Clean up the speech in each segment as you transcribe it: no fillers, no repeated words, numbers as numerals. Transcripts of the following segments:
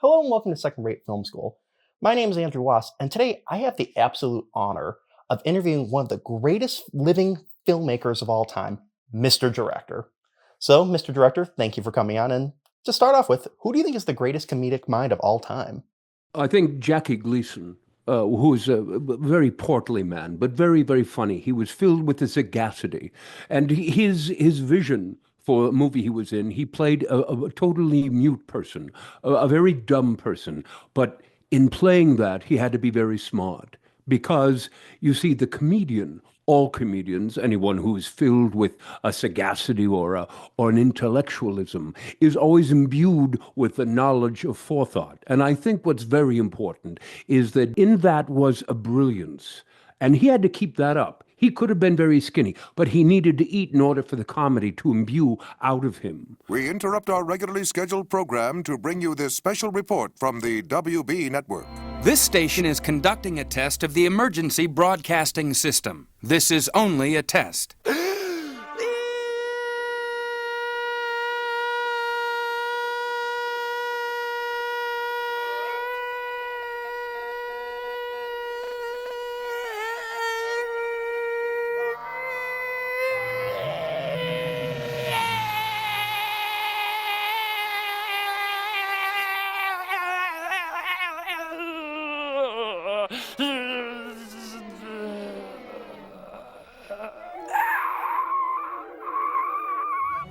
Hello and welcome to Second Rate Film School. My name is Andrew Wass, and today I have the absolute honor of interviewing one of the greatest living filmmakers of all time, Mr. Director. So, Mr. Director, thank you for coming on. And to start off with, who do you think is the greatest comedic mind of all time? I think Jackie Gleason, who's a very portly man, but very, very funny. He was filled with the sagacity, and his vision for a movie he was in, he played a totally mute person, a very dumb person. But in playing that, he had to be very smart because you see, the comedian, all comedians, anyone who's filled with a sagacity or an intellectualism, is always imbued with the knowledge of forethought. And I think what's very important is that in that was a brilliance, and he had to keep that up. He could have been very skinny, but he needed to eat in order for the comedy to imbue out of him. We interrupt our regularly scheduled program to bring you this special report from the WB Network. This station is conducting a test of the emergency broadcasting system. This is only a test.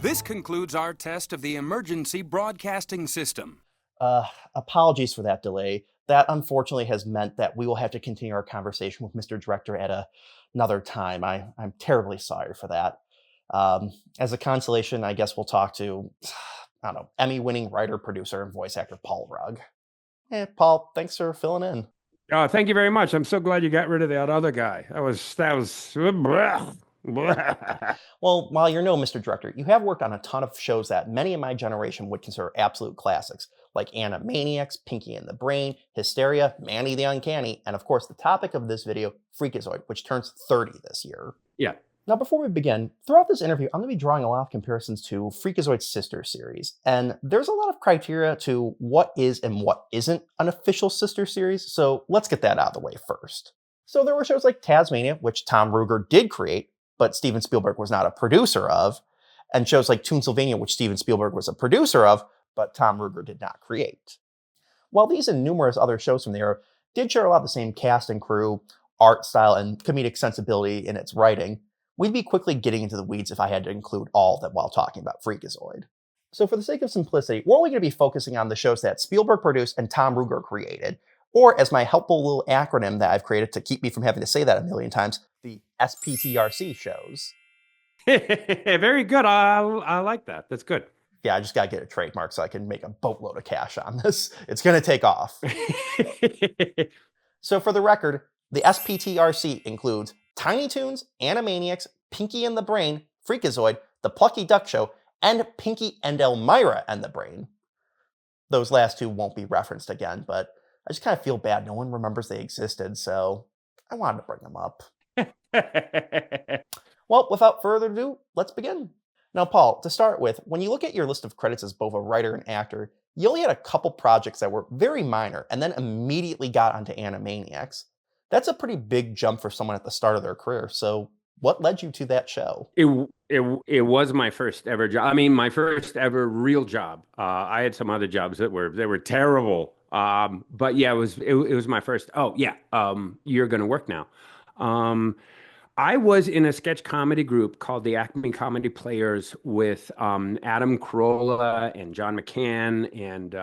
This concludes our test of the emergency broadcasting system. Apologies for that delay. That unfortunately has meant that we will have to continue our conversation with Mr. Director at another time. I'm terribly sorry for that. As a consolation, I guess we'll talk to, I don't know, Emmy winning writer, producer, and voice actor Paul Rugg. Paul, thanks for filling in. Oh, thank you very much. I'm so glad you got rid of that other guy. That was. Well, while you're no Mr. Director, you have worked on a ton of shows that many in my generation would consider absolute classics, like Animaniacs, Pinky and the Brain, Hysteria, Manny the Uncanny, and of course the topic of this video, Freakazoid, which turns 30 this year. Yeah. Now, before we begin, throughout this interview, I'm going to be drawing a lot of comparisons to Freakazoid's sister series, and there's a lot of criteria to what is and what isn't an official sister series, so let's get that out of the way first. So there were shows like Tasmania, which Tom Ruegger did create, but Steven Spielberg was not a producer of, and shows like Toonsylvania, which Steven Spielberg was a producer of, but Tom Ruegger did not create. While these and numerous other shows from the era did share a lot of the same cast and crew, art style, and comedic sensibility in its writing, we'd be quickly getting into the weeds if I had to include all of them while talking about Freakazoid. So for the sake of simplicity, we're only going to be focusing on the shows that Spielberg produced and Tom Ruegger created, or as my helpful little acronym that I've created to keep me from having to say that a million times, the SPTRC shows. Very good. I like that. That's good. Yeah, I just got to get a trademark so I can make a boatload of cash on this. It's going to take off. So for the record, the SPTRC includes Tiny Toons, Animaniacs, Pinky and the Brain, Freakazoid, The Plucky Duck Show, and Pinky and Elmira and the Brain. Those last two won't be referenced again, but I just kind of feel bad no one remembers they existed, so I wanted to bring them up. Well, without further ado, let's begin. Now, Paul, to start with, when you look at your list of credits as both a writer and actor, you only had a couple projects that were very minor and then immediately got onto Animaniacs. That's a pretty big jump for someone at the start of their career, so what led you to that show? It was my first ever job. I mean, my first ever real job. I had some other jobs that were terrible. But yeah, it was my first. Oh yeah. You're gonna work now. I was in a sketch comedy group called the Acme Comedy Players with Adam Carolla and John McCann and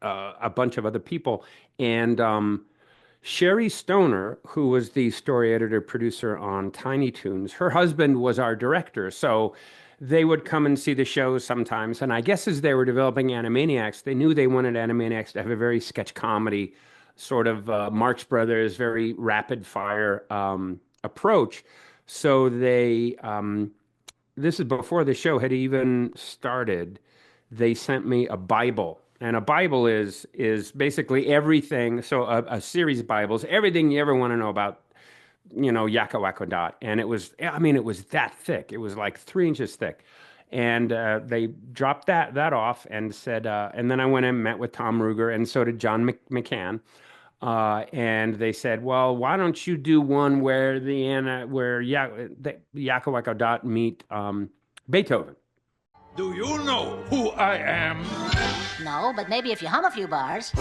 a bunch of other people. And Sherry Stoner, who was the story editor producer on Tiny Toons, her husband was our director. So they would come and see the shows sometimes. And I guess as they were developing Animaniacs, they knew they wanted Animaniacs to have a very sketch comedy, sort of Marx Brothers, very rapid fire approach. So they, this is before the show had even started, they sent me a Bible. And a Bible is basically everything. So a series of Bibles, everything you ever want to know about, Yakka Wakko Dot. And it was that thick. It was like 3 inches thick. And they dropped that off and said, and then I went and met with Tom Ruger, and so did John McCann. And they said, well, why don't you do one where the Yakko Wacko Dot meet Beethoven? Do you know who I am? No, but maybe if you hum a few bars.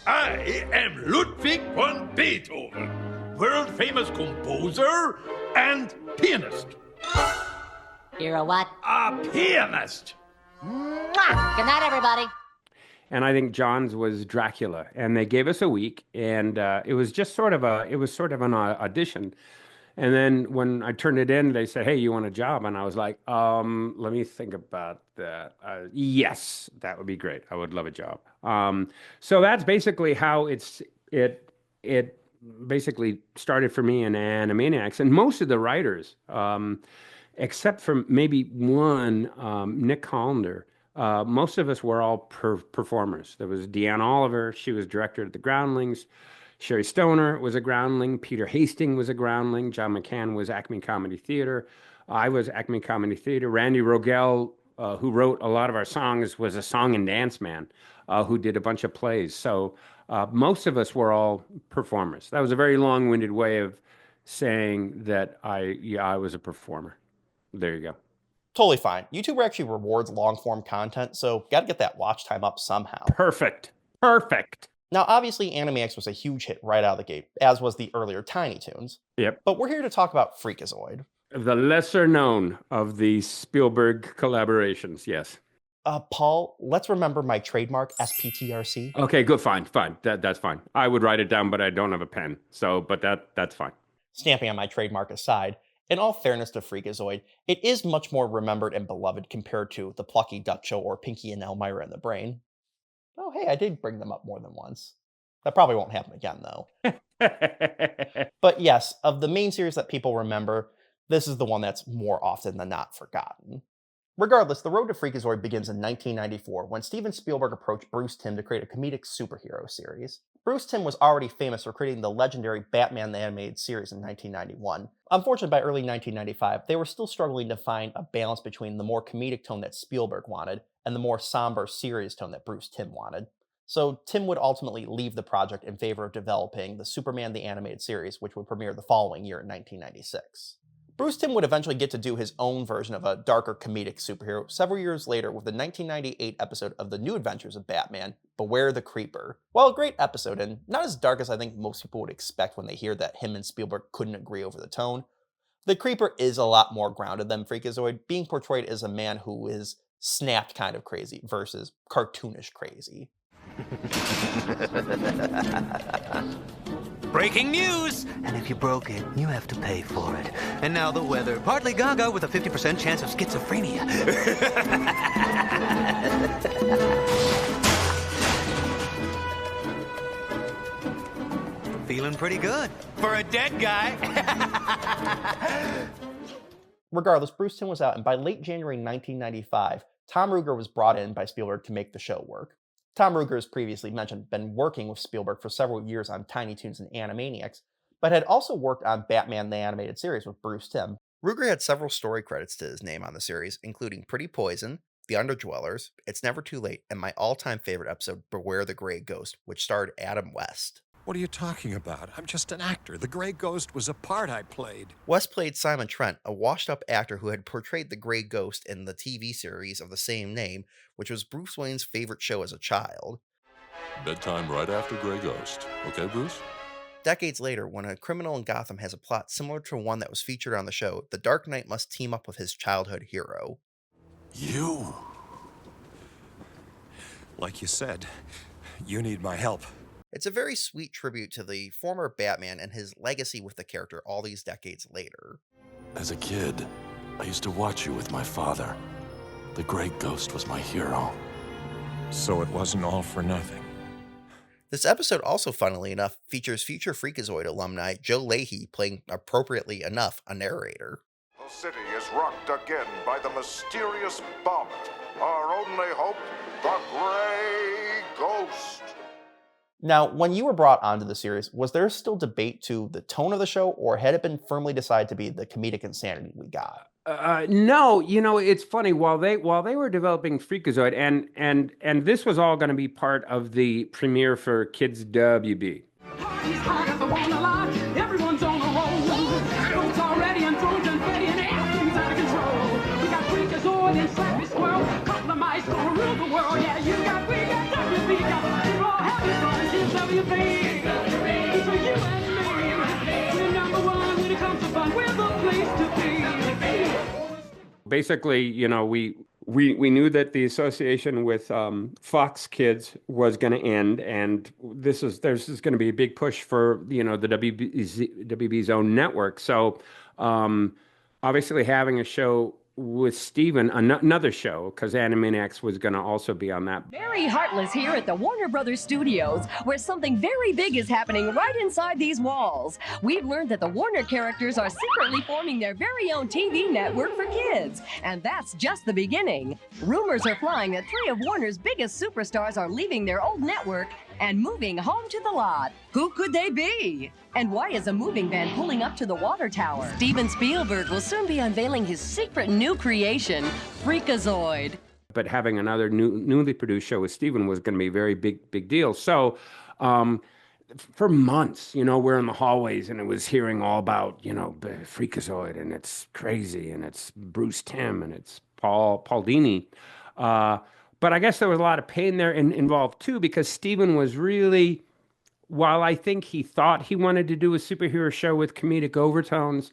I am Ludwig von Beethoven, world-famous composer and pianist. You're a what? A pianist. Mwah! Good night, everybody. And I think John's was Dracula, and they gave us a week, and it was sort of an audition. And then when I turned it in, they said, "Hey, you want a job?" And I was like, "Let me think about that. Yes, that would be great. I would love a job." So that's basically how it basically started for me in Animaniacs. And most of the writers, except for maybe one, Nick Hollander, most of us were all performers. There was Deanne Oliver. She was director of the Groundlings. Sherry Stoner was a groundling. Peter Hastings was a groundling. John McCann was Acme Comedy Theater. I was Acme Comedy Theater. Randy Rogel, who wrote a lot of our songs, was a song and dance man who did a bunch of plays. So most of us were all performers. That was a very long-winded way of saying that I was a performer. There you go. Totally fine. YouTube actually rewards long-form content, so got to get that watch time up somehow. Perfect. Now, obviously, Animaniacs was a huge hit right out of the gate, as was the earlier Tiny Toons. Yep. But we're here to talk about Freakazoid. The lesser known of the Spielberg collaborations, yes. Paul, let's remember my trademark, SPTRC. Okay, good, fine. That's fine. I would write it down, but I don't have a pen. But that's fine. Stamping on my trademark aside, in all fairness to Freakazoid, it is much more remembered and beloved compared to The Plucky Duck Show or Pinky and Elmira in the Brain. Oh, hey, I did bring them up more than once. That probably won't happen again, though. But yes, of the main series that people remember, this is the one that's more often than not forgotten. Regardless, the road to Freakazoid begins in 1994 when Steven Spielberg approached Bruce Timm to create a comedic superhero series. Bruce Timm was already famous for creating the legendary Batman the Animated Series in 1991. Unfortunately, by early 1995, they were still struggling to find a balance between the more comedic tone that Spielberg wanted and the more somber, serious tone that Bruce Timm wanted. So Timm would ultimately leave the project in favor of developing the Superman the Animated Series, which would premiere the following year in 1996. Bruce Timm would eventually get to do his own version of a darker comedic superhero several years later with the 1998 episode of The New Adventures of Batman, Beware the Creeper. While a great episode, and not as dark as I think most people would expect when they hear that him and Spielberg couldn't agree over the tone, the Creeper is a lot more grounded than Freakazoid, being portrayed as a man who is snapped kind of crazy versus cartoonish crazy. Breaking news! And if you broke it, you have to pay for it. And now the weather. Partly gaga with a 50% chance of schizophrenia. Feeling pretty good. For a dead guy. Regardless, Bruce Timm was out, and by late January 1995, Tom Ruger was brought in by Spielberg to make the show work. Tom Ruger, as previously mentioned, been working with Spielberg for several years on Tiny Toons and Animaniacs, but had also worked on Batman the Animated Series with Bruce Timm. Ruger had several story credits to his name on the series, including Pretty Poison, The Underdwellers, It's Never Too Late, and my all-time favorite episode, Beware the Grey Ghost, which starred Adam West. What are you talking about? I'm just an actor. The Grey Ghost was a part I played. West played Simon Trent, a washed-up actor who had portrayed the Grey Ghost in the TV series of the same name, which was Bruce Wayne's favorite show as a child. Bedtime right after Grey Ghost. Okay, Bruce? Decades later, when a criminal in Gotham has a plot similar to one that was featured on the show, the Dark Knight must team up with his childhood hero. You? Like you said, you need my help. It's a very sweet tribute to the former Batman and his legacy with the character all these decades later. As a kid, I used to watch you with my father. The Grey Ghost was my hero. So it wasn't all for nothing. This episode also, funnily enough, features future Freakazoid alumni Joe Leahy playing, appropriately enough, a narrator. The city is rocked again by the mysterious bomber. Our only hope, the Grey Ghost. Now, when you were brought onto the series, was there still debate to the tone of the show, or had it been firmly decided to be the comedic insanity we got? No, it's funny. While they were developing Freakazoid, and this was all going to be part of the premiere for Kids WB. Everyone's on a roll. Folks already enthroned and ready, and everything's out of control. We got Freakazoid and Slappy Squirrel. Couple of mice gonna rule the world. Yeah, we got WB. We're all having fun. It's WB. It's for you and me. We're number one when it comes to fun. We're the place to be. Basically, we knew that the association with Fox Kids was going to end, and there's going to be a big push for the WB's own network. So obviously having a show with Steven, another show, because Animaniacs was going to also be on that. Very heartless here at the Warner Brothers Studios, where something very big is happening right inside these walls. We've learned that the Warner characters are secretly forming their very own TV network for kids, and that's just the beginning. Rumors are flying that 3 of Warner's biggest superstars are leaving their old network and moving home to the lot. Who could they be? And why is a moving van pulling up to the water tower? Steven Spielberg will soon be unveiling his secret new creation, Freakazoid. But having another newly produced show with Steven was going to be a very big deal. So for months, we're in the hallways and it was hearing all about, Freakazoid, and it's crazy, and it's Bruce Timm, and it's Paul Dini. But I guess there was a lot of pain there involved too, because Steven was really, while I think he thought he wanted to do a superhero show with comedic overtones,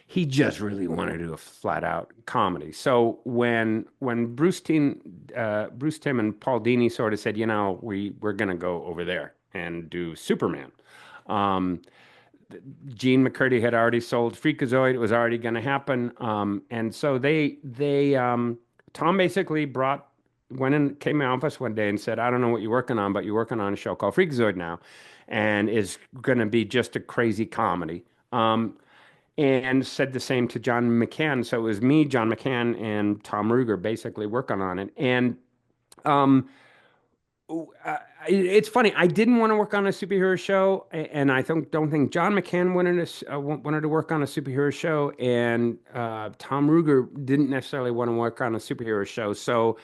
he just really wanted to do a flat out comedy. So when Bruce Timm and Paul Dini sort of said, we're going to go over there and do Superman. Gene McCurdy had already sold Freakazoid. It was already going to happen. And so Tom basically went and came to my office one day and said, I don't know what you're working on, but you're working on a show called Freakazoid now, and is going to be just a crazy comedy. And said the same to John McCann. So it was me, John McCann, and Tom Ruegger basically working on it. And it's funny. I didn't want to work on a superhero show, and I don't think John McCann wanted to work on a superhero show, and Tom Ruegger didn't necessarily want to work on a superhero show. So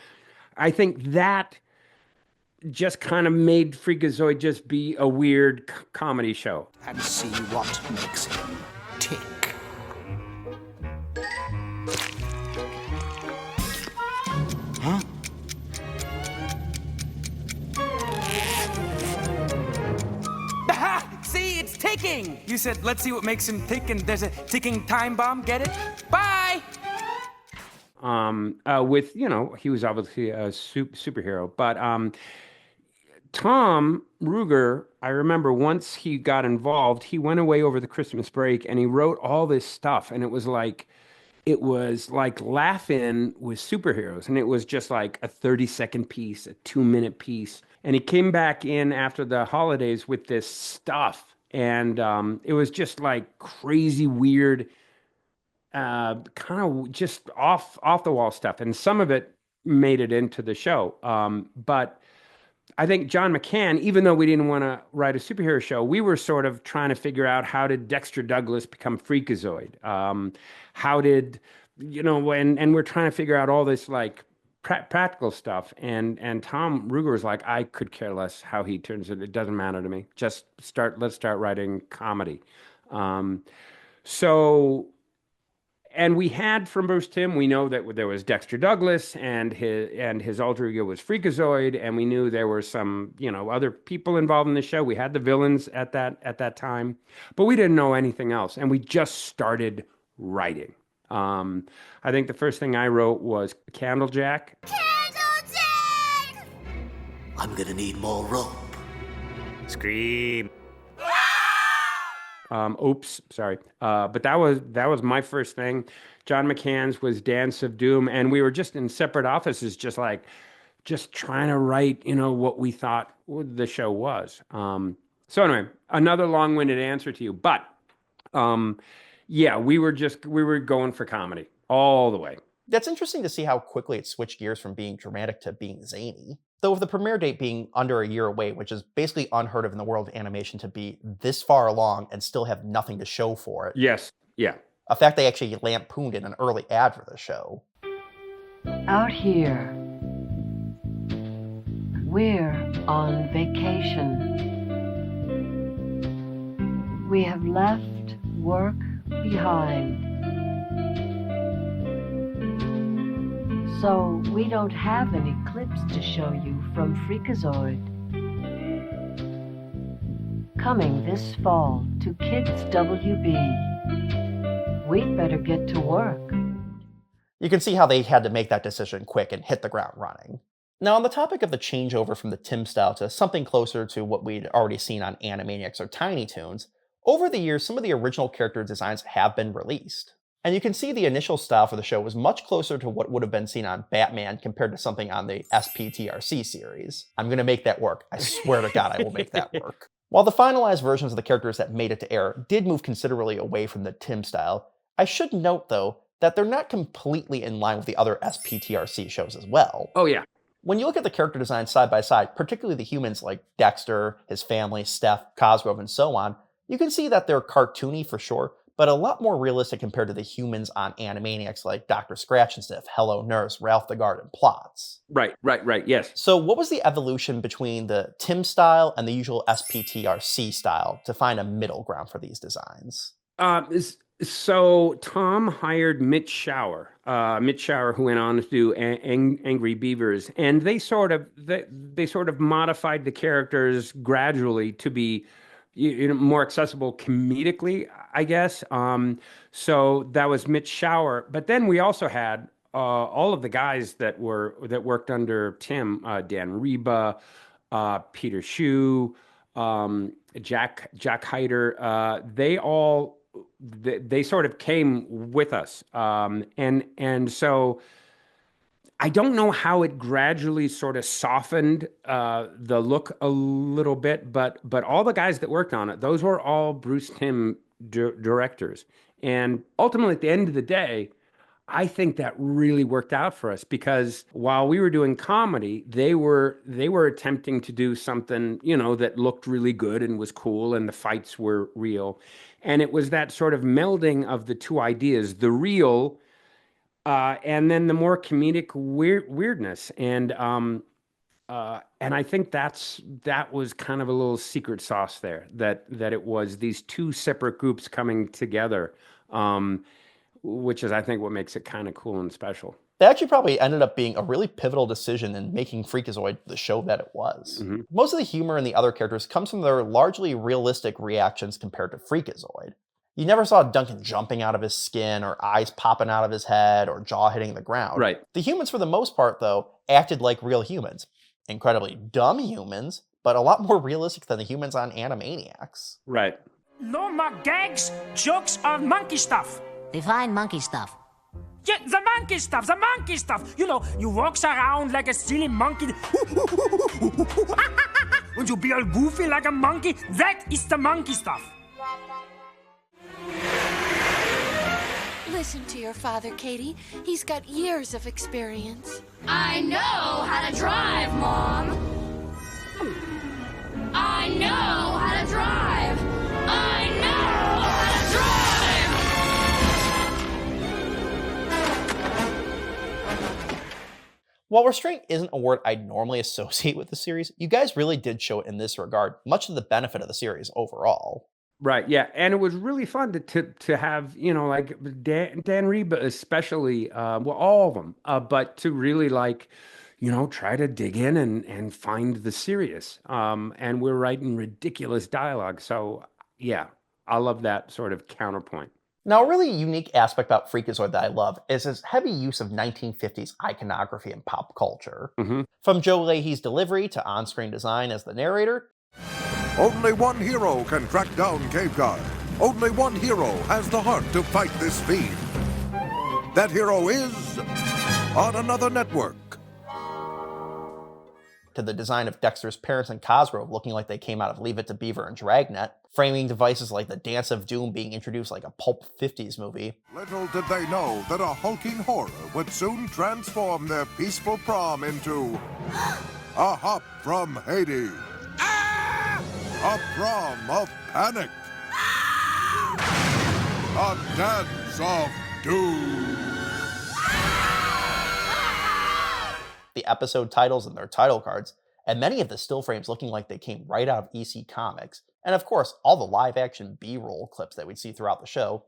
I think that just kind of made Freakazoid just be a weird comedy show. And see what makes him tick. Huh? See, it's ticking! You said, let's see what makes him tick, and there's a ticking time bomb. Get it? Bye! With, he was obviously a superhero, but Tom Ruegger, I remember once he got involved, he went away over the Christmas break and he wrote all this stuff, and it was like Laugh-In with superheroes, and it was just like a 30-second piece, a 2-minute piece, and he came back in after the holidays with this stuff, and it was just like crazy weird, kind of just off the wall stuff, and some of it made it into the show. But I think John McCann, even though we didn't want to write a superhero show, we were sort of trying to figure out, how did Dexter Douglas become Freakazoid? How did, and we're trying to figure out all this like practical stuff. And Tom Ruegger was like, I could care less how he turns it. It doesn't matter to me. Let's start writing comedy. And we had from Bruce Timm, we know that there was Dexter Douglas and his alter ego was Freakazoid, and we knew there were some, other people involved in the show. We had the villains at that time, but we didn't know anything else, and we just started writing. I think the first thing I wrote was Candlejack. Candlejack! I'm gonna need more rope. Scream. Oops, sorry. But that was my first thing. John McCann's was Dance of Doom, and we were just in separate offices, just trying to write, what we thought the show was. So anyway, another long-winded answer to you, but yeah, we were going for comedy all the way. That's interesting to see how quickly it switched gears from being dramatic to being zany. Though with the premiere date being under a year away, which is basically unheard of in the world of animation to be this far along and still have nothing to show for it. Yes, yeah. A fact they actually lampooned in an early ad for the show. Out here, we're on vacation. We have left work behind. So we don't have any clips to show you from Freakazoid. Coming this fall to Kids WB. We'd better get to work. You can see how they had to make that decision quick and hit the ground running. Now, on the topic of the changeover from the Tim style to something closer to what we'd already seen on Animaniacs or Tiny Toons, over the years, some of the original character designs have been released. And you can see the initial style for the show was much closer to what would have been seen on Batman compared to something on the SPTRC series. I'm going to make that work. I swear to God I will make that work. While the finalized versions of the characters that made it to air did move considerably away from the Tim style, I should note, though, that they're not completely in line with the other SPTRC shows as well. Oh, yeah. When you look at the character designs side by side, particularly the humans like Dexter, his family, Steph, Cosgrove, and so on, you can see that they're cartoony for sure, but a lot more realistic compared to the humans on Animaniacs like Dr. Scratch and Sniff, Hello Nurse, Ralph the Guard, and Plots. Right, yes. So what was the evolution between the Tim style and the usual SPTRC style to find a middle ground for these designs? So Tom hired Mitch Shower, who went on to do Angry Beavers, and they sort of modified the characters gradually to be more accessible comedically, I guess. So that was Mitch Shower, but then we also had all of the guys that worked under Tim, Dan Reba, Peter Shue, Jack Hyder. They sort of came with us, and so I don't know how it gradually sort of softened the look a little bit, but all the guys that worked on it, those were all Bruce Timm directors, and ultimately at the end of the day, I think that really worked out for us because while we were doing comedy, they were attempting to do something, that looked really good and was cool, and the fights were real. And it was that sort of melding of the two ideas, the real and then the more comedic weirdness. And I think that was kind of a little secret sauce there, that it was these two separate groups coming together, which is, I think, what makes it kind of cool and special. That actually probably ended up being a really pivotal decision in making Freakazoid the show that it was. Mm-hmm. Most of the humor in the other characters comes from their largely realistic reactions compared to Freakazoid. You never saw Duncan jumping out of his skin, or eyes popping out of his head, or jaw hitting the ground. Right. The humans, for the most part, though, acted like real humans. Incredibly dumb humans, but a lot more realistic than the humans on Animaniacs. Right. No more gags, jokes, or monkey stuff. Define monkey stuff. Yeah, the monkey stuff, the monkey stuff. You walks around like a silly monkey. And you be all goofy like a monkey. That is the monkey stuff. Listen to your father, Katie. He's got years of experience. I know how to drive, Mom. I know how to drive. I know how to drive. While restraint isn't a word I'd normally associate with the series, you guys really did show it in this regard, much to the benefit of the series overall. Right, yeah, and it was really fun to have, like Dan Reba especially, well, all of them, but to really try to dig in and find the serious. And we're writing ridiculous dialogue, so yeah, I love that sort of counterpoint. Now, a really unique aspect about Freakazoid that I love is his heavy use of 1950s iconography and pop culture. Mm-hmm. From Joe Leahy's delivery to on-screen design as the narrator. Only one hero can track down Cave Guard. Only one hero has the heart to fight this fiend. That hero is on another network. to the design of Dexter's parents and Cosgrove looking like they came out of Leave It to Beaver and Dragnet, framing devices like the Dance of Doom being introduced like a pulp 50s movie. Little did they know that a hulking horror would soon transform their peaceful prom into a hop from Hades. A prom of panic. A dance of doom. The episode titles and their title cards, and many of the still frames looking like they came right out of EC Comics, and of course, all the live-action B-roll clips that we'd see throughout the show.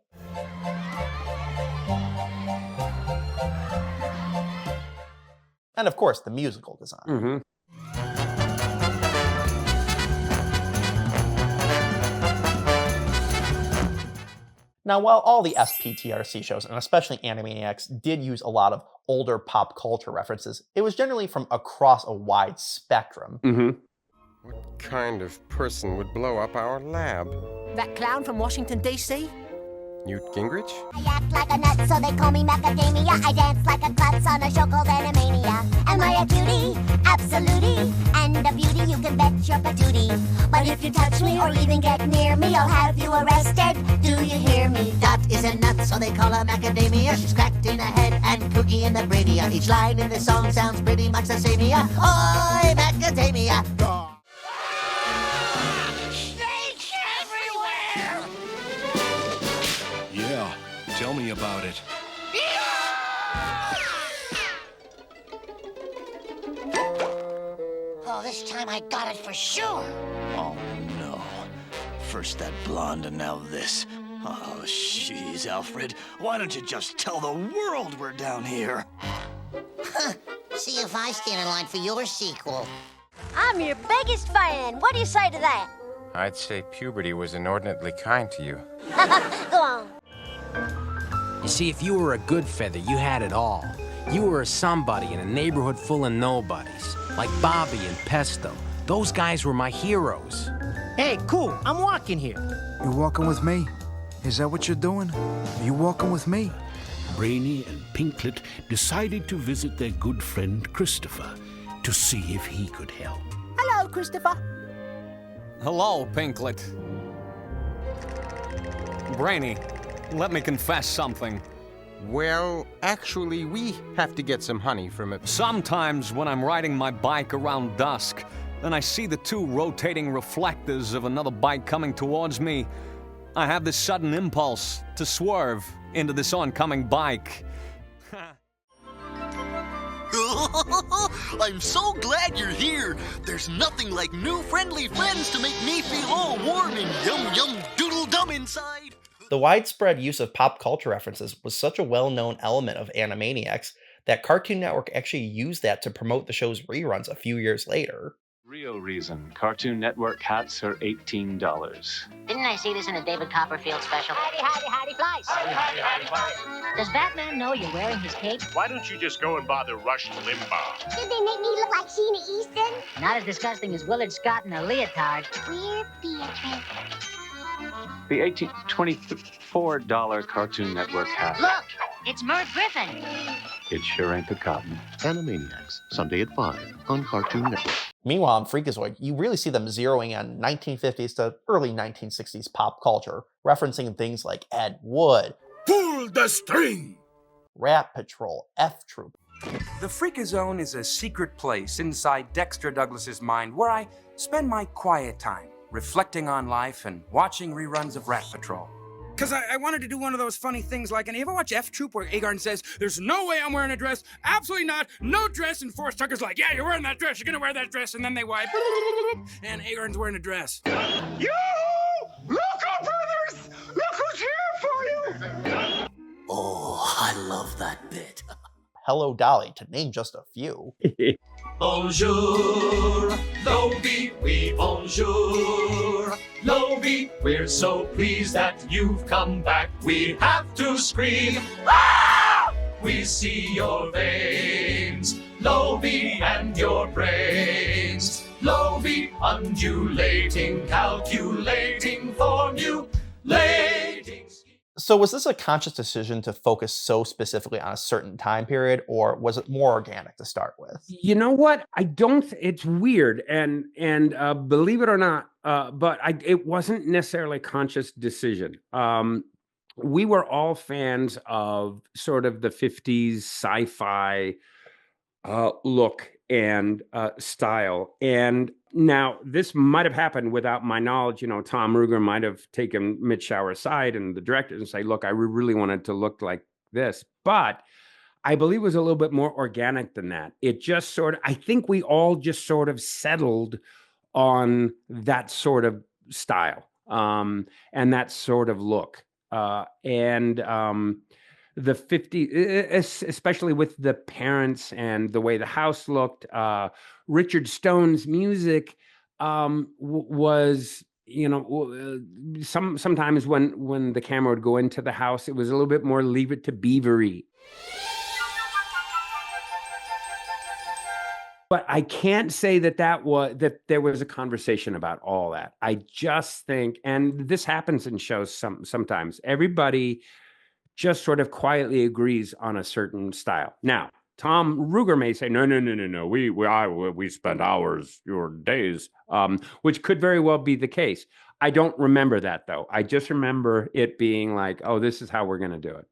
And of course, the musical design. Now, while all the SPTRC shows, and especially Animaniacs, did use a lot of older pop culture references, it was generally from across a wide spectrum. What kind of person would blow up our lab? That clown from Washington, D.C.? Newt Gingrich? I act like a nut, so they call me macadamia. I dance like a klutz on a show called Animania. Am I a cutie? Absolutely. And a beauty, you can bet your patootie. But if you touch me or even get near me, I'll have you arrested. Do you hear me? Dot is a nut, so they call her macadamia. She's cracked in the head and kooky in the bradia. Each line in the song sounds pretty much the same. Oi, macadamia. Snakes everywhere! Yeah, tell me about it. Oh, this time I got it for sure. Oh, no. First that blonde and now this. Oh, jeez, Alfred. Why don't you just tell the world we're down here? Huh. See if I stand in line for your sequel. I'm your biggest fan. What do you say to that? I'd say puberty was inordinately kind to you. Go on. You see, if you were a good feather, you had it all. You were a somebody in a neighborhood full of nobodies, like Bobby and Pesto. Those guys were my heroes. Hey, cool, I'm walking here. You're walking with me? Is that what you're doing? Are you walking with me? Brainy and Pinklet decided to visit their good friend Christopher to see if he could help. Hello, Christopher. Hello, Pinklet. Brainy, let me confess something. Well, actually, we have to get some honey from it. Sometimes when I'm riding my bike around dusk, and I see the two rotating reflectors of another bike coming towards me, I have this sudden impulse to swerve into this oncoming bike. I'm so glad you're here. There's nothing like new friendly friends to make me feel all warm and yum doodle dum inside. The widespread use of pop culture references was such a well-known element of Animaniacs that Cartoon Network actually used that to promote the show's reruns a few years later. Real reason. Cartoon Network hats are $18. Didn't I see this in a David Copperfield special? Howdy, flies. Howdy. Does Batman know you're wearing his cape? Why don't you just go and bother Rush Limbaugh? Did they make me look like Sheena Easton? Not as disgusting as Willard Scott in a leotard. We're Beatrice. The $24 Cartoon Network hat. Look, it's Merv Griffin. It sure ain't the cotton. Animaniacs, Sunday at 5 on Cartoon Network. Meanwhile, in Freakazoid, you really see them zeroing on 1950s to early 1960s pop culture, referencing things like Ed Wood, Pull the string! Rat Patrol, F Troop. The Freakazoid is a secret place inside Dexter Douglas's mind where I spend my quiet time, reflecting on life and watching reruns of Rat Patrol. Because I wanted to do one of those funny things like, and you ever watch F Troop where Agarn says, "There's no way I'm wearing a dress, absolutely not, no dress," and Forrest Tucker's like, "Yeah, you're wearing that dress, you're gonna wear that dress," and then they wipe, and Agarn's wearing a dress. You! Local brothers! Look who's here for you! Oh, I love that bit. Hello Dolly, to name just a few. Bonjour, Lovey, oui, bonjour. Lovey, we're so pleased that you've come back. We have to scream, ah! We see your veins, Lovey, and your brains. Lovey, undulating, calculating, formulating. So was this a conscious decision to focus so specifically on a certain time period, or was it more organic to start with? You know what? I don't. It's weird, and believe it or not, but it wasn't necessarily a conscious decision. We were all fans of sort of the 50s sci-fi look and style. And now this might have happened without my knowledge. You know, Tom Ruger might have taken Mitch Shower aside and the director and say, look, I really wanted to look like this. But I believe it was a little bit more organic than that. It just sort of, I think we all just sort of settled on that sort of style and that sort of look. The 50s, especially with the parents and the way the house looked, Richard Stone's music was, you know, sometimes when the camera would go into the house, it was a little bit more Leave It to Beaver-y. But I can't say that there was a conversation about all that. I just think, and this happens in shows sometimes, everybody just sort of quietly agrees on a certain style. Now, Tom Ruger may say, no, we spent hours or days, which could very well be the case. I don't remember that, though. I just remember it being like, oh, this is how we're going to do it.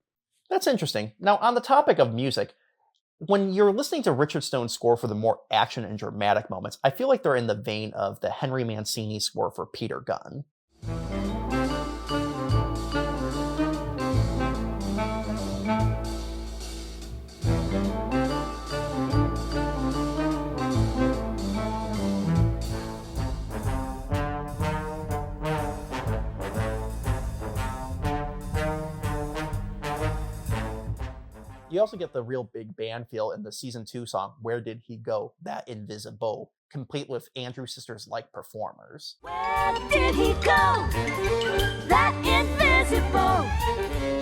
That's interesting. Now, on the topic of music, when you're listening to Richard Stone's score for the more action and dramatic moments, I feel like they're in the vein of the Henry Mancini score for Peter Gunn. You also get the real big band feel in the season 2 song, Where Did He Go? That Invisible, complete with Andrew Sisters-like performers. Where did he go? That invisible.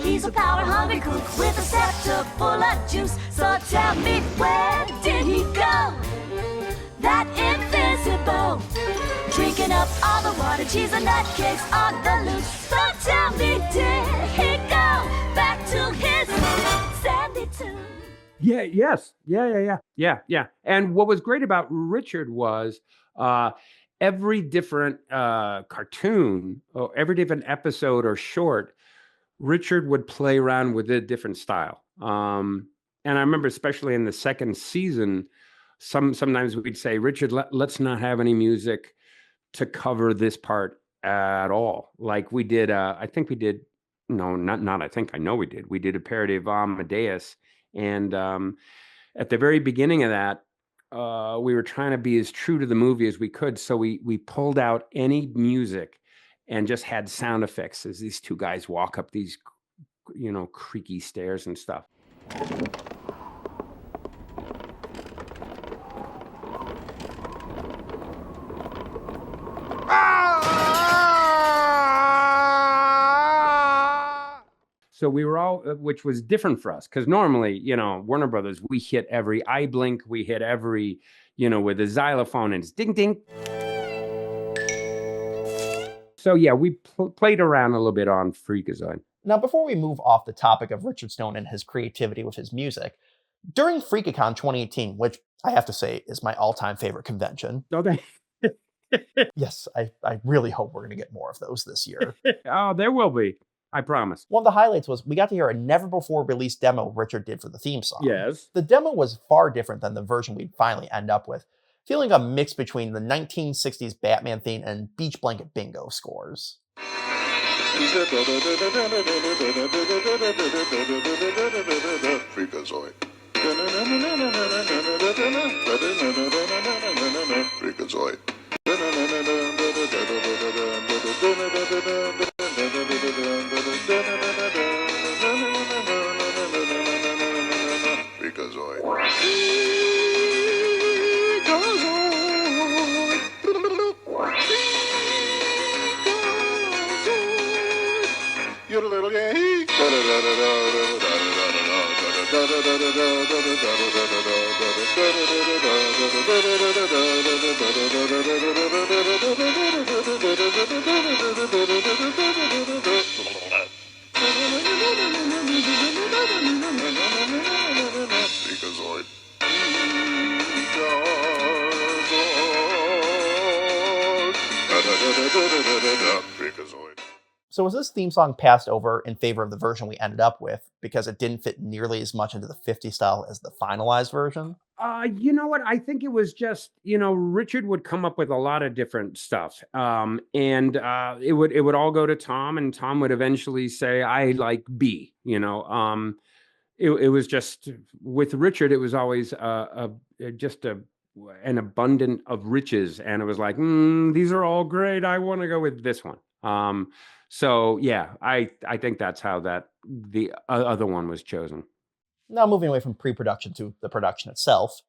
He's a power-hungry cook with a scepter full of juice. So tell me, where did he go? That invisible. Drinking up all the water, cheese and nutcakes on the loose. So tell me, did he go back to his sandy tune? Yeah. And what was great about Richard was every different cartoon or every different episode or short, Richard would play around with a different style. And I remember, especially in the second season, sometimes we'd say, Richard, let's not have any music to cover this part at all. Like we did, I know we did. We did a parody of Amadeus. And at the very beginning of that, we were trying to be as true to the movie as we could. So we pulled out any music and just had sound effects as these two guys walk up these, creaky stairs and stuff. So we were all, which was different for us, because normally, Warner Brothers, we hit every eye blink, we hit every, with a xylophone and it's ding, ding. So yeah, we played around a little bit on Freakazoid. Now, before we move off the topic of Richard Stone and his creativity with his music, during Freakacon 2018, which I have to say is my all-time favorite convention. Yes, I really hope we're going to get more of those this year. Oh, there will be. I promise. One of the highlights was we got to hear a never-before-released demo Richard did for the theme song. Yes. The demo was far different than the version we'd finally end up with, feeling a mix between the 1960s Batman theme and Beach Blanket Bingo scores. Freakazoid. Freakazoid. You're a little gay. Freakazoid. So was this theme song passed over in favor of the version we ended up with because it didn't fit nearly as much into the 50s style as the finalized version? You know what? I think it was just, Richard would come up with a lot of different stuff. And it would all go to Tom, and Tom would eventually say, I like B, it was just with Richard, it was always just an abundant of riches. And it was like, these are all great. I want to go with this one. So yeah, I think that's how the other one was chosen. Now moving away from pre-production to the production itself.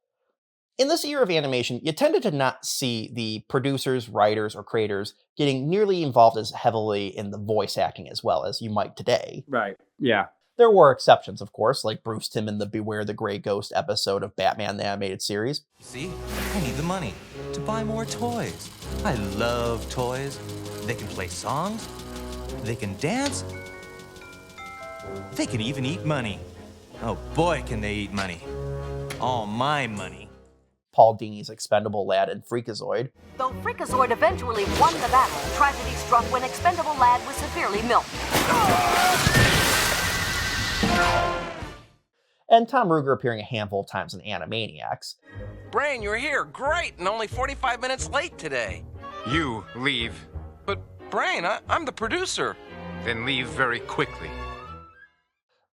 In this era of animation, you tended to not see the producers, writers, or creators getting nearly involved as heavily in the voice acting as well as you might today. Right, yeah. There were exceptions, of course, like Bruce Timm in the Beware the Grey Ghost episode of Batman the Animated Series. See, I need the money to buy more toys. I love toys. They can play songs. They can dance. They can even eat money. Oh boy, can they eat money. All my money. Paul Dini's expendable lad in Freakazoid. Though Freakazoid eventually won the battle, tragedy struck when expendable lad was severely milked. And Tom Ruegger appearing a handful of times in Animaniacs. Brain, you're here. Great, and only 45 minutes late today. You leave. But Brain, I'm the producer. Then leave very quickly.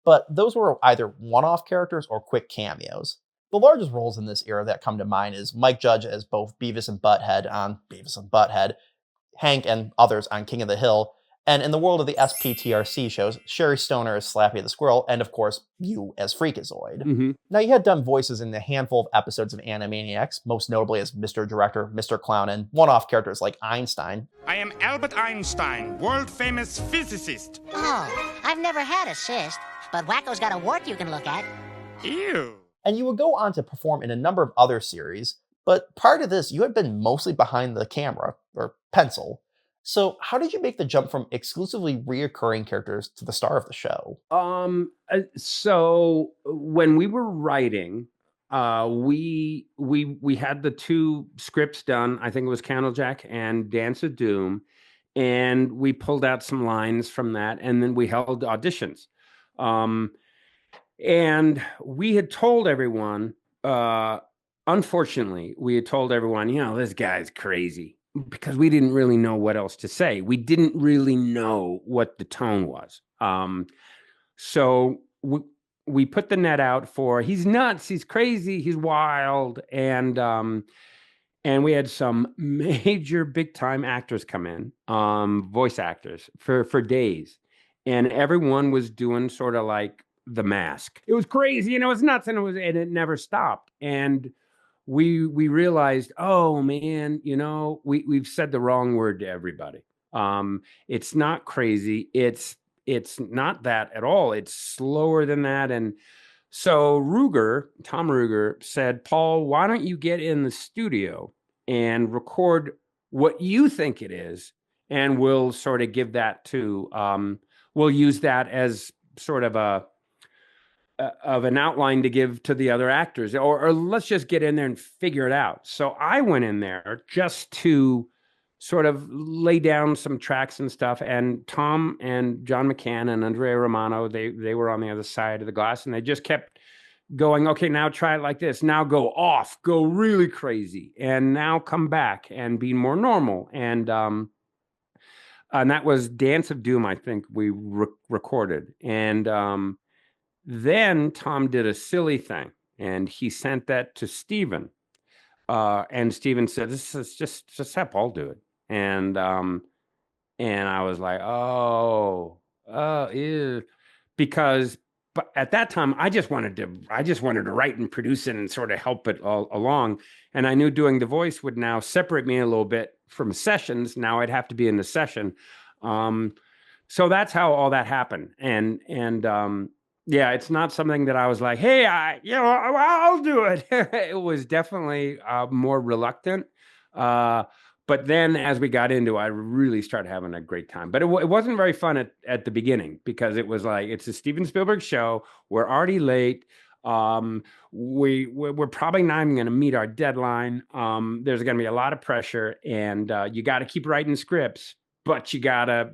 But those were either one-off characters or quick cameos. The largest roles in this era that come to mind is Mike Judge as both Beavis and Butthead on Beavis and Butthead, Hank and others on King of the Hill, and in the world of the SPTRC shows, Sherry Stoner as Slappy the Squirrel, and of course, you as Freakazoid. Mm-hmm. Now, you had done voices in a handful of episodes of Animaniacs, most notably as Mr. Director, Mr. Clown, and one-off characters like Einstein. I am Albert Einstein, world-famous physicist. Oh, I've never had a cyst, but Wacko's got a wart you can look at. Ew. And you would go on to perform in a number of other series, but prior to this, you had been mostly behind the camera, or pencil. So how did you make the jump from exclusively reoccurring characters to the star of the show? So when we were writing, we had the two scripts done. I think it was Candlejack and Dance of Doom, and we pulled out some lines from that, and then we held auditions. And we had told everyone, unfortunately, we had told everyone, this guy's crazy, because we didn't really know what else to say. We didn't really know what the tone was. So we put the net out for, he's nuts, he's crazy, he's wild. And we had some major big time actors come in, voice actors for days. And everyone was doing sort of like The Mask. It was crazy, it was nuts, and it never stopped. And we realized, oh man, we've said the wrong word to everybody. It's not crazy. It's not that at all. It's slower than that. And so Tom Ruegger said, Paul, why don't you get in the studio and record what you think it is, and we'll sort of give that to we'll use that as sort of an outline to give to the other actors, or let's just get in there and figure it out. So I went in there just to sort of lay down some tracks and stuff. And Tom and John McCann and Andrea Romano, they were on the other side of the glass, and they just kept going, okay, now try it like this. Now go off, go really crazy, and now come back and be more normal. And that was Dance of Doom, I think we recorded. And then Tom did a silly thing, and he sent that to Steven. And Steven said, this is just have Paul do it. And I was like, oh, ew. Because but at that time, I just wanted to write and produce it and sort of help it all along. And I knew doing the voice would now separate me a little bit from sessions. Now I'd have to be in the session. So that's how all that happened. And yeah, it's not something that I was like, hey, I'll do it. It was definitely more reluctant. But then as we got into it, I really started having a great time. But it wasn't very fun at the beginning, because it was like, it's a Steven Spielberg show. We're already late. We're probably not even going to meet our deadline. There's going to be a lot of pressure, and you got to keep writing scripts, but you got to,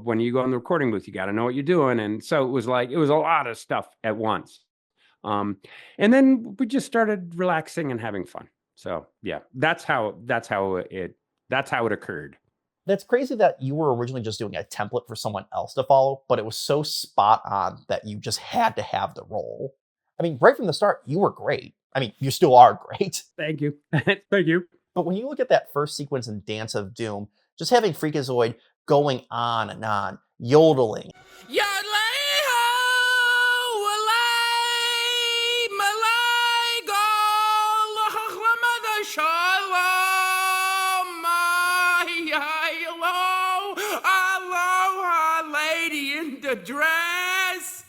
when you go in the recording booth, you got to know what you're doing. And so it was a lot of stuff at once. And then we just started relaxing and having fun. So yeah, that's how it occurred. That's crazy that you were originally just doing a template for someone else to follow, but it was so spot on that you just had to have the role. I mean, right from the start, you were great. I mean, you still are great. Thank you. Thank you. But when you look at that first sequence in Dance of Doom, just having Freakazoid going on and on, yodeling. Dress.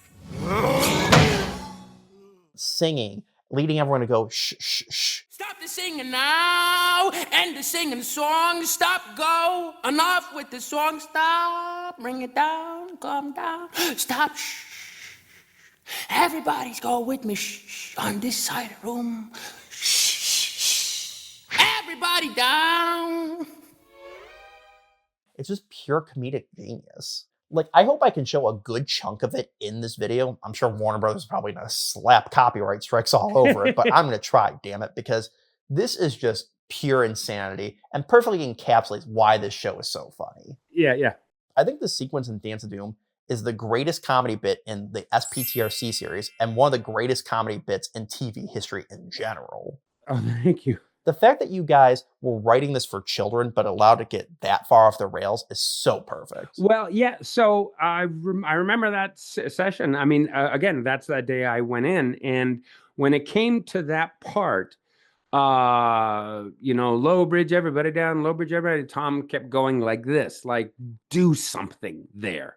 Singing, leading everyone to go shh, shh, shh. Stop the singing now, and the singing song. Stop, go. Enough with the song. Stop. Bring it down. Calm down. Stop. Shh. Everybody's go with me. Shh. On this side of the room. Shh. Everybody down. It's just pure comedic genius. Like, I hope I can show a good chunk of it in this video. I'm sure Warner Brothers is probably going to slap copyright strikes all over it, but I'm going to try, damn it, because this is just pure insanity and perfectly encapsulates why this show is so funny. Yeah. I think the sequence in Dance of Doom is the greatest comedy bit in the SPTRC series and one of the greatest comedy bits in TV history in general. Oh, thank you. The fact that you guys were writing this for children but allowed to get that far off the rails is so perfect. Well, yeah. So I remember that session. I mean, again, that's that day I went in, and when it came to that part, low bridge, everybody down, low bridge, everybody. Tom kept going like this, like do something there.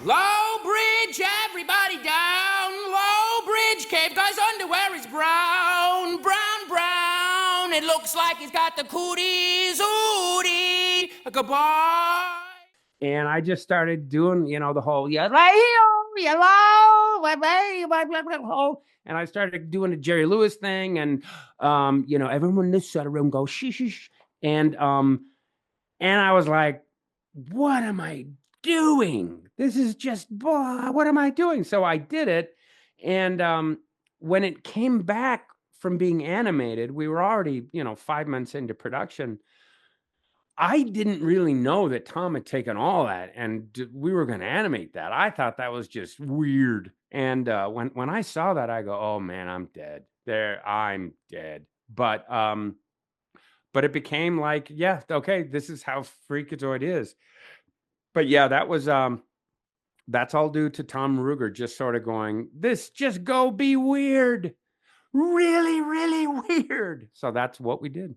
Low bridge, everybody down. Low bridge, cave guy's underwear is brown, brown. It looks like he's got the cooties, ooty, goodbye. And I just started doing, the whole, and I started doing the Jerry Lewis thing, and everyone in this side of the room goes shh. And I was like, what am I doing? This is just what am I doing? So I did it, and when it came back from being animated, we were already, 5 months into production. I didn't really know that Tom had taken all that and we were going to animate that. I thought that was just weird. And when I saw that, I go, oh man, I'm dead. I'm dead. But it became like, yeah, okay, this is how Freakazoid is. But yeah, that was that's all due to Tom Ruegger just sort of going, this just go be weird. Really, really weird. So that's what we did.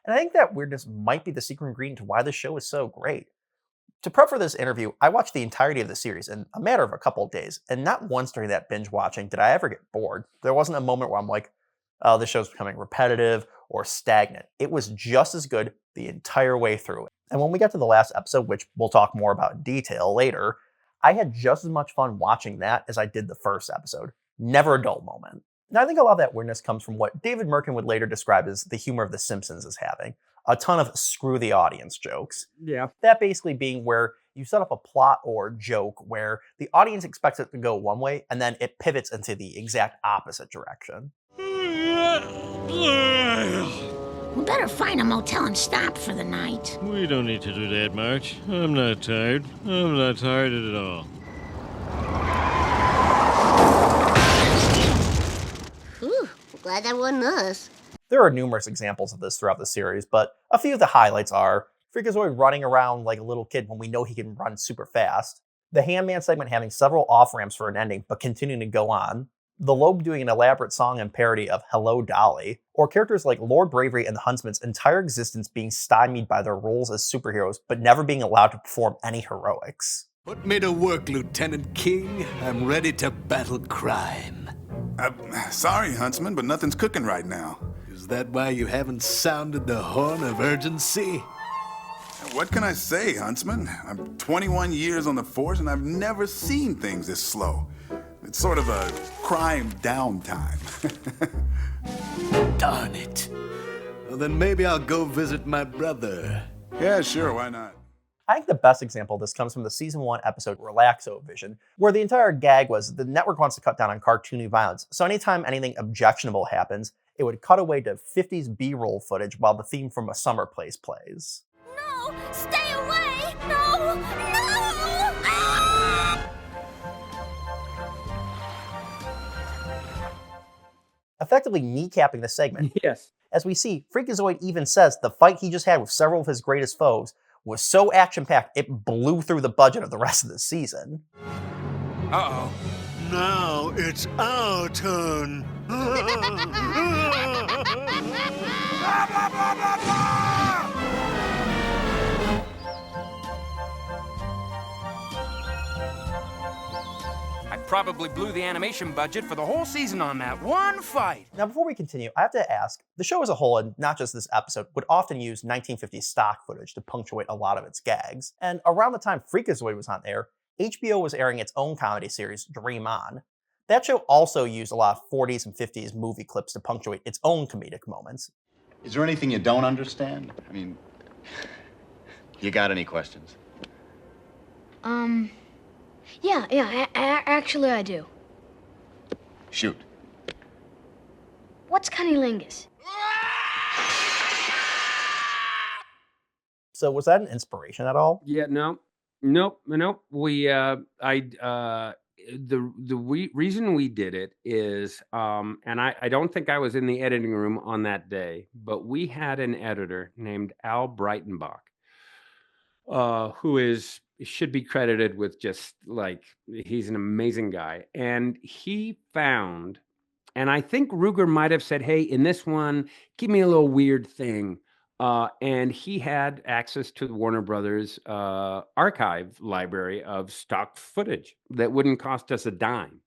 And I think that weirdness might be the secret ingredient to why the show is so great. To prep for this interview, I watched the entirety of the series in a matter of a couple of days, and not once during that binge watching did I ever get bored. There wasn't a moment where I'm like, oh, this show's becoming repetitive or stagnant. It was just as good the entire way through. And when we got to the last episode, which we'll talk more about in detail later, I had just as much fun watching that as I did the first episode. Never a dull moment. Now, I think a lot of that weirdness comes from what David Merkin would later describe as the humor of The Simpsons as having. A ton of screw the audience jokes. Yeah. That basically being where you set up a plot or joke where the audience expects it to go one way and then it pivots into the exact opposite direction. We better find a motel and stop for the night. We don't need to do that much. I'm not tired. I'm not tired at all. Whew, glad that wasn't us. There are numerous examples of this throughout the series, but a few of the highlights are Freakazoid running around like a little kid when we know he can run super fast, the Handman segment having several off-ramps for an ending but continuing to go on, the Lobe doing an elaborate song and parody of Hello Dolly, or characters like Lord Bravery and the Huntsman's entire existence being stymied by their roles as superheroes but never being allowed to perform any heroics. Put me to work, Lieutenant King. I'm ready to battle crime. Sorry, Huntsman, but nothing's cooking right now. Is that why you haven't sounded the horn of urgency? What can I say, Huntsman? I'm 21 years on the force and I've never seen things this slow. It's sort of a crime downtime. Darn it. Well, then maybe I'll go visit my brother. Yeah, sure, why not? I think the best example of this comes from the season 1 episode Relaxovision, where the entire gag was the network wants to cut down on cartoony violence. So anytime anything objectionable happens, it would cut away to 50s B-roll footage while the theme from A Summer Place plays. No! Stay away! No! No! Ah! Effectively kneecapping the segment. Yes. As we see, Freakazoid even says the fight he just had with several of his greatest foes was so action-packed it blew through the budget of the rest of the season. Uh-oh. Now it's our turn. I probably blew the animation budget for the whole season on that one fight. Now, before we continue, I have to ask, the show as a whole, and not just this episode, would often use 1950s stock footage to punctuate a lot of its gags. And around the time Freakazoid was on air, HBO was airing its own comedy series, Dream On. That show also used a lot of 40s and 50s movie clips to punctuate its own comedic moments. Is there anything you don't understand? I mean, you got any questions? Yeah, actually I do. Shoot. What's cunnilingus? So was that an inspiration at all? Yeah, nope. Reason we did it is, and I don't think I was in the editing room on that day, but we had an editor named Al Breitenbach, who should be credited with just like, he's an amazing guy. And he found, and I think Ruger might have said, hey, in this one, give me a little weird thing. And he had access to the Warner Brothers archive library of stock footage that wouldn't cost us a dime.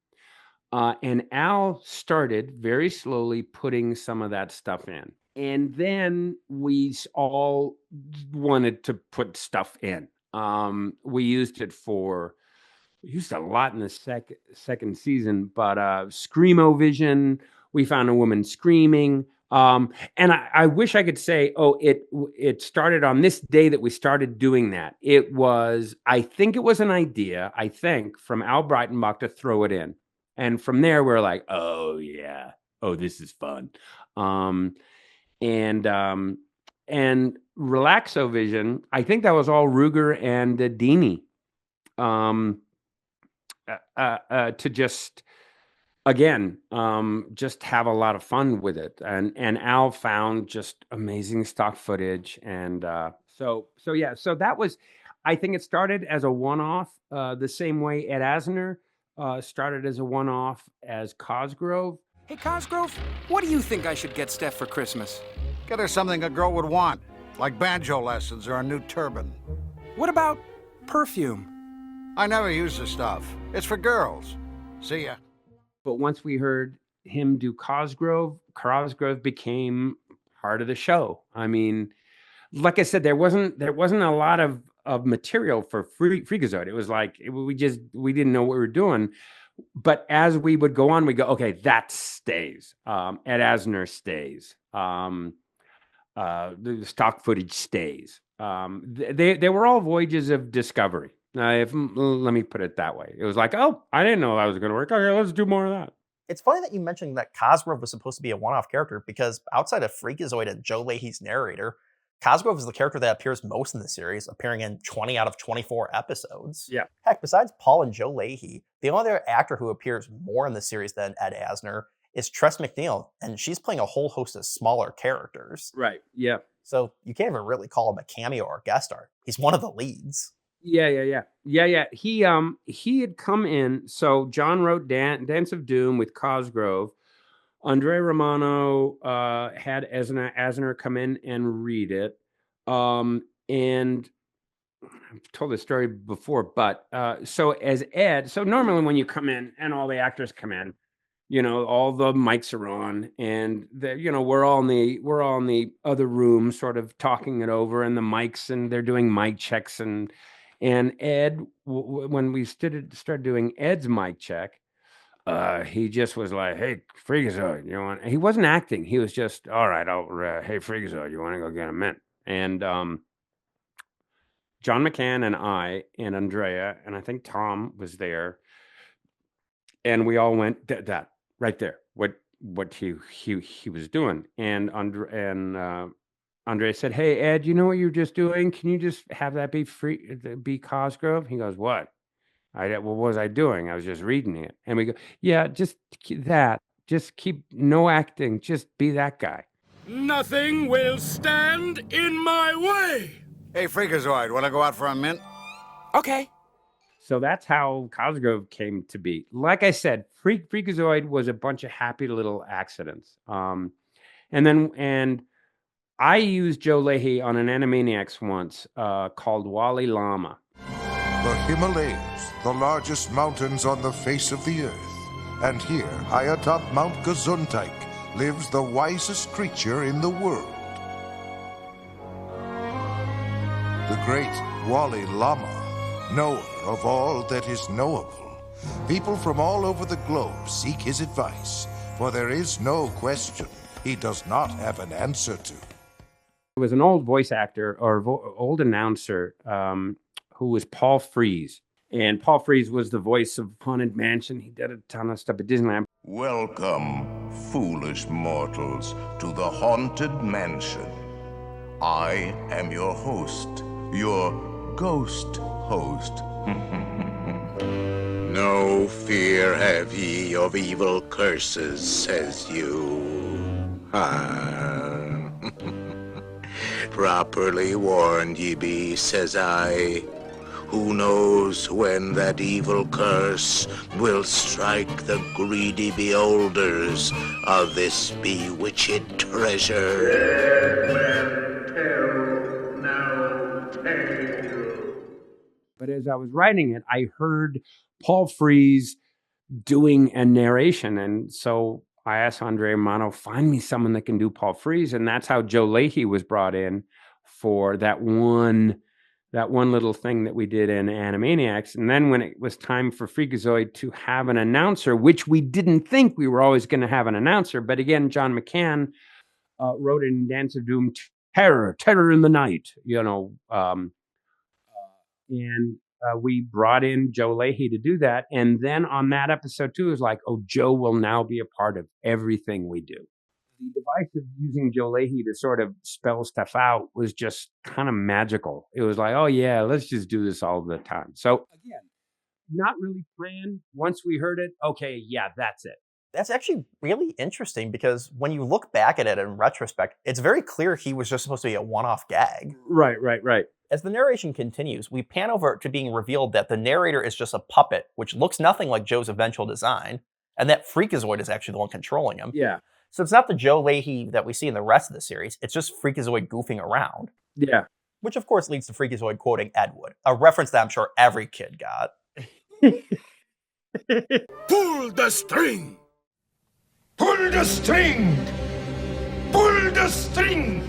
And Al started very slowly putting some of that stuff in. And then we all wanted to put stuff in. We used a lot in the second season, but Screamo-Vision, we found a woman screaming. And I wish I could say, it started on this day that we started doing that. I think it was an idea, from Al Breitenbach to throw it in. And from there, we're like, oh, yeah. Oh, this is fun. And Relaxovision, I think that was all Ruger and Dini to just, again, just have a lot of fun with it. And Al found just amazing stock footage. And so that was, I think it started as a one-off, the same way Ed Asner started as a one-off as Cosgrove. Hey, Cosgrove, what do you think I should get Steph for Christmas? Get her something a girl would want, like banjo lessons or a new turban. What about perfume? I never use the stuff. It's for girls. See ya. But once we heard him do Cosgrove became part of the show. I mean, like I said, there wasn't a lot of material for Freakazoid. It was like we didn't know what we were doing. But as we would go on, we go, okay, that stays. Ed Asner stays. The stock footage stays. They were all voyages of discovery. Let me put it that way. It was like, oh, I didn't know that was going to work. Okay, let's do more of that. It's funny that you mentioned that Cosgrove was supposed to be a one-off character, because outside of Freakazoid and Joe Leahy's narrator, Cosgrove is the character that appears most in the series, appearing in 20 out of 24 episodes. Yeah. Heck, besides Paul and Joe Leahy, the only other actor who appears more in the series than Ed Asner is Tress MacNeille, and she's playing a whole host of smaller characters. Right, yeah. So you can't even really call him a cameo or a guest star. He's one of the leads. Yeah. He had come in. So John wrote Dance of Doom with Cosgrove. Andre Romano had Asner come in and read it. And I've told this story before, but so as Ed, so normally when you come in and all the actors come in, all the mics are on, and we're all in the other room, sort of talking it over, and the mics, and they're doing mic checks, and Ed, when we started doing Ed's mic check, he just was like, "Hey, Freakazoid, you want?" He wasn't acting. He was just, "All right, hey, Freakazoid, you want to go get a mint?" And John McCann and I and Andrea and I think Tom was there, and we all went that right there. What he was doing, and Andrea said, "Hey, Ed, you know what you're just doing? Can you just have that be Cosgrove?" He goes, "What?" What was I doing? I was just reading it. And we go, "Yeah, just that. Just keep no acting. Just be that guy." Nothing will stand in my way. Hey, Freakazoid, want to go out for a mint? Okay. So that's how Cosgrove came to be. Like I said, Freakazoid was a bunch of happy little accidents. And I used Joe Leahy on an Animaniacs once called Wally Llama. The Himalayas, the largest mountains on the face of the earth. And here, high atop Mount Gesundheit, lives the wisest creature in the world. The great Wally Llama, knower of all that is knowable. People from all over the globe seek his advice, for there is no question he does not have an answer to. It was an old voice actor or old announcer who was Paul Frees. And Paul Frees was the voice of Haunted Mansion. He did a ton of stuff at Disneyland. Welcome, foolish mortals, to the Haunted Mansion. I am your host, your ghost host. No fear have ye of evil curses, says you. Properly warned ye be, says I. Who knows when that evil curse will strike the greedy beholders of this bewitched treasure? But as I was writing it, I heard Paul Frees doing a narration. And so I asked Andrea Romano, find me someone that can do Paul Frees. And that's how Joe Leahy was brought in for that one little thing that we did in Animaniacs. And then when it was time for Freakazoid to have an announcer, which we didn't think we were always going to have an announcer. But again, John McCann wrote in Dance of Doom, terror in the night, and we brought in Joe Leahy to do that. And then on that episode too, it was like, oh, Joe will now be a part of everything we do. The device of using Joe Leahy to sort of spell stuff out was just kind of magical. It was like, oh yeah, let's just do this all the time. So again, not really planned. Once we heard it, okay, yeah, that's it. That's actually really interesting because when you look back at it in retrospect, it's very clear he was just supposed to be a one-off gag. Right. As the narration continues, we pan over to being revealed that the narrator is just a puppet, which looks nothing like Joe's eventual design, and that Freakazoid is actually the one controlling him. Yeah. So it's not the Joe Leahy that we see in the rest of the series, it's just Freakazoid goofing around. Yeah. Which of course leads to Freakazoid quoting Ed Wood, a reference that I'm sure every kid got. Pull the string! Pull the string! Pull the string!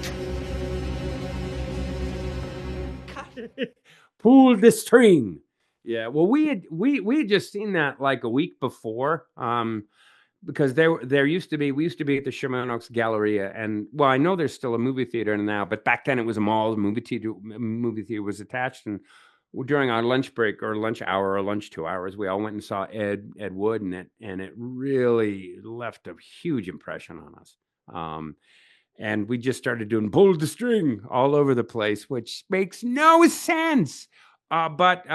Pull the string. Yeah, well, we had just seen that like a week before, because we used to be at the Sherman Oaks Galleria, and well, I know there's still a movie theater now, but back then it was a mall. The movie theater was attached, and during our lunch break or lunch hour or lunch 2 hours, we all went and saw Ed Wood in it, and it really left a huge impression on us. And we just started doing pull the string all over the place, which makes no sense. But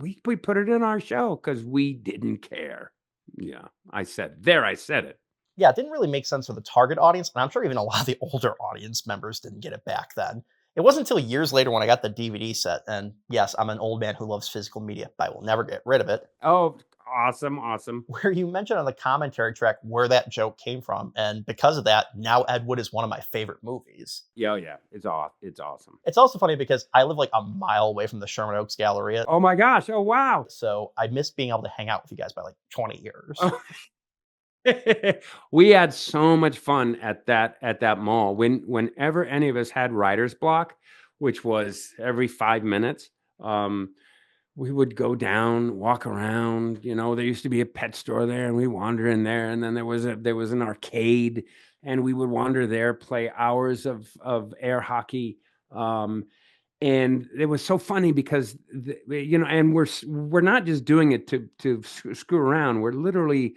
we put it in our show because we didn't care. Yeah, I said it. Yeah, it didn't really make sense for the target audience, and I'm sure even a lot of the older audience members didn't get it back then. It wasn't until years later when I got the DVD set, and yes, I'm an old man who loves physical media, but I will never get rid of it. Oh, awesome. Where you mentioned on the commentary track where that joke came from, and because of that, now Ed Wood is one of my favorite movies. Yeah, it's awesome. It's also funny because I live like a mile away from the Sherman Oaks Galleria. Oh my gosh, oh wow. So I missed being able to hang out with you guys by like 20 years. We had so much fun at that mall. Whenever any of us had writer's block, which was every 5 minutes, we would go down, walk around. There used to be a pet store there, and we wander in there. And then there was an arcade, and we would wander there, play hours of air hockey. And it was so funny because and we're not just doing it to screw around. We're literally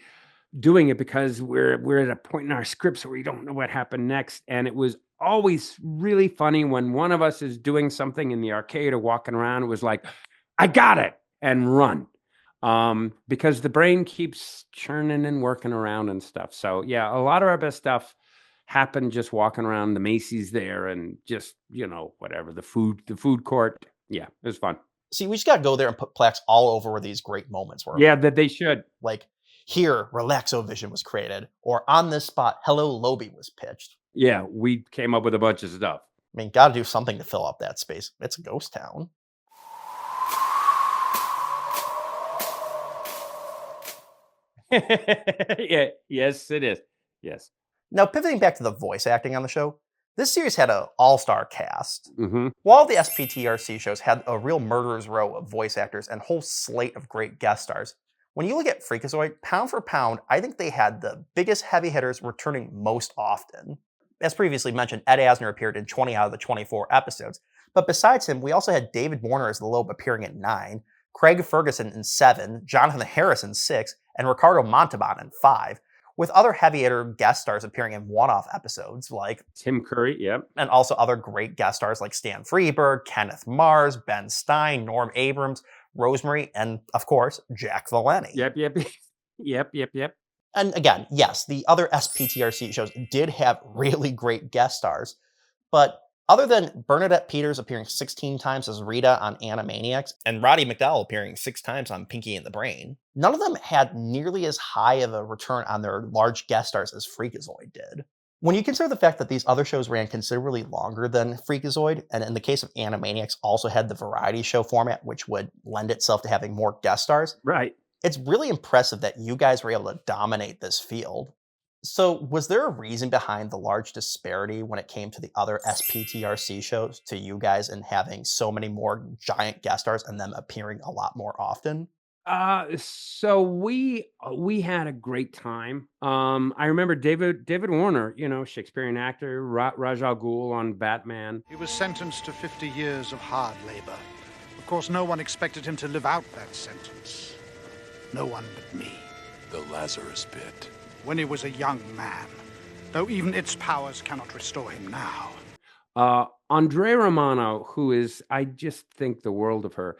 doing it because we're at a point in our scripts where we don't know what happened next. And it was always really funny when one of us is doing something in the arcade or walking around. It was like, I got it, and run. Because the brain keeps churning and working around and stuff. So yeah, a lot of our best stuff happened just walking around the Macy's there and just, whatever, the food court. Yeah, it was fun. See, we just got to go there and put plaques all over where these great moments were. Yeah, that they should. Like, here, Relaxovision was created, or on this spot, Hello Lobi was pitched. Yeah, we came up with a bunch of stuff. I mean, got to do something to fill up that space. It's a ghost town. Yeah, yes, it is. Yes. Now, pivoting back to the voice acting on the show, this series had an all-star cast. Mm-hmm. While the SPTRC shows had a real murderer's row of voice actors and whole slate of great guest stars, when you look at Freakazoid, pound for pound, I think they had the biggest heavy hitters returning most often. As previously mentioned, Ed Asner appeared in 20 out of the 24 episodes, but besides him, we also had David Warner as the Lobe appearing in 9, Craig Ferguson in 7, Jonathan Harris in 6, and Ricardo Montalban in 5, with other heavy hitter guest stars appearing in one-off episodes like Tim Curry, yep. And also other great guest stars like Stan Freberg, Kenneth Mars, Ben Stein, Norm Abrams, Rosemary, and of course, Jack Valenti. Yep. And again, yes, the other SPTRC shows did have really great guest stars, but other than Bernadette Peters appearing 16 times as Rita on Animaniacs, and Roddy McDowell appearing 6 times on Pinky and the Brain, none of them had nearly as high of a return on their large guest stars as Freakazoid did. When you consider the fact that these other shows ran considerably longer than Freakazoid, and in the case of Animaniacs also had the variety show format, which would lend itself to having more guest stars, right? It's really impressive that you guys were able to dominate this field. So, was there a reason behind the large disparity when it came to the other SPTRC shows to you guys and having so many more giant guest stars and them appearing a lot more often? So we had a great time. I remember David Warner, Shakespearean actor, Ra's al Ghul on Batman. He was sentenced to 50 years of hard labor. Of course, no one expected him to live out that sentence. No one but me. The Lazarus Pit. When he was a young man, though even its powers cannot restore him now. Andrea Romano, who is, I just think the world of her.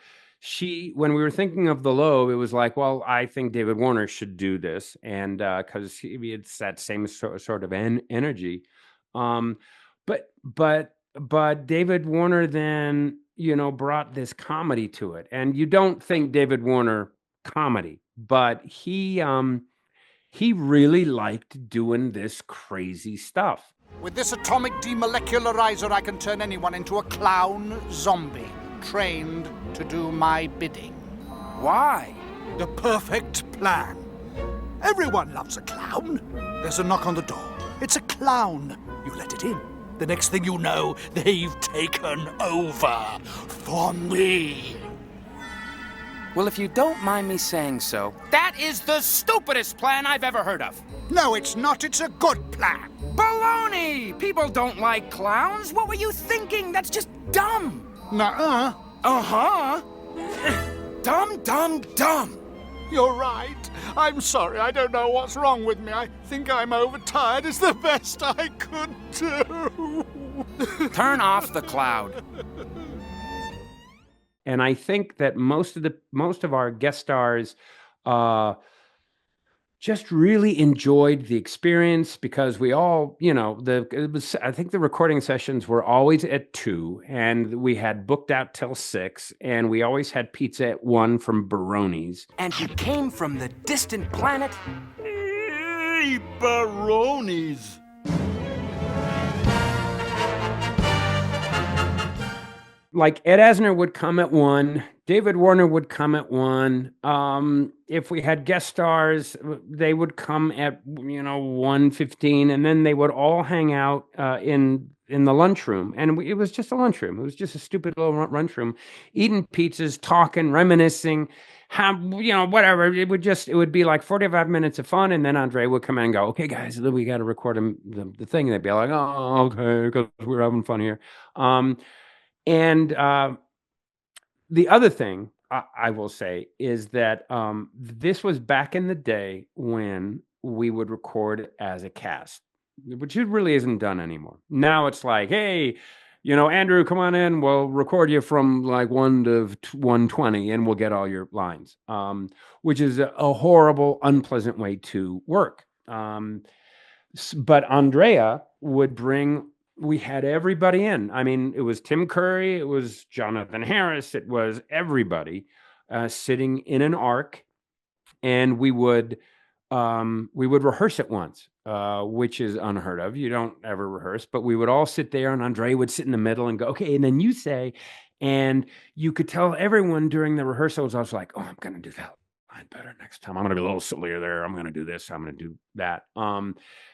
When we were thinking of the Lobe, it was like, well, I think David Warner should do this, and because it's that same sort of energy. But David Warner then, brought this comedy to it, and you don't think David Warner comedy, but he really liked doing this crazy stuff. With this atomic demolecularizer, I can turn anyone into a clown zombie, trained to do my bidding. Why? The perfect plan. Everyone loves a clown. There's a knock on the door. It's a clown. You let it in. The next thing you know, they've taken over for me. Well, if you don't mind me saying so, That is the stupidest plan I've ever heard of. No, it's not. It's a good plan. Baloney! People don't like clowns. What were you thinking? That's just dumb. Nuh-uh. Uh-huh. Dumb. You're right. I'm sorry. I don't know what's wrong with me. I think I'm overtired. It's the best I could do. Turn off the cloud. And I think that most of our guest stars just really enjoyed the experience because we all, I think the recording sessions were always at 2 and we had booked out till 6 and we always had pizza at 1 from Baroni's. And you came from the distant planet? Hey, Baroni's. Like Ed Asner would come at 1, David Warner would come at 1. If we had guest stars, they would come at 1:15, and then they would all hang out in in the lunchroom, and it was just a lunchroom. It was just a stupid little lunchroom, eating pizzas, talking, reminiscing, whatever. It would be like 45 minutes of fun, and then Andre would come in and go, "Okay, guys, we got to record the thing." And they'd be like, "Oh, okay, because we're having fun here." The other thing I will say is that this was back in the day when we would record as a cast, which it really isn't done anymore. Now it's like, hey, Andrew, come on in. We'll record you from like 1 to 120 and we'll get all your lines, which is a horrible, unpleasant way to work. But Andrea would bring, we had everybody in. I mean, it was Tim Curry, it was Jonathan Harris, it was everybody sitting in an arc, and we would rehearse it once, which is unheard of. You don't ever rehearse, but we would all sit there, and Andre would sit in the middle and go, okay, and then you say, and you could tell everyone during the rehearsals, I was like, oh, I'm going to do that line better next time. I'm going to be a little sillier there. I'm going to do this. I'm going to do that.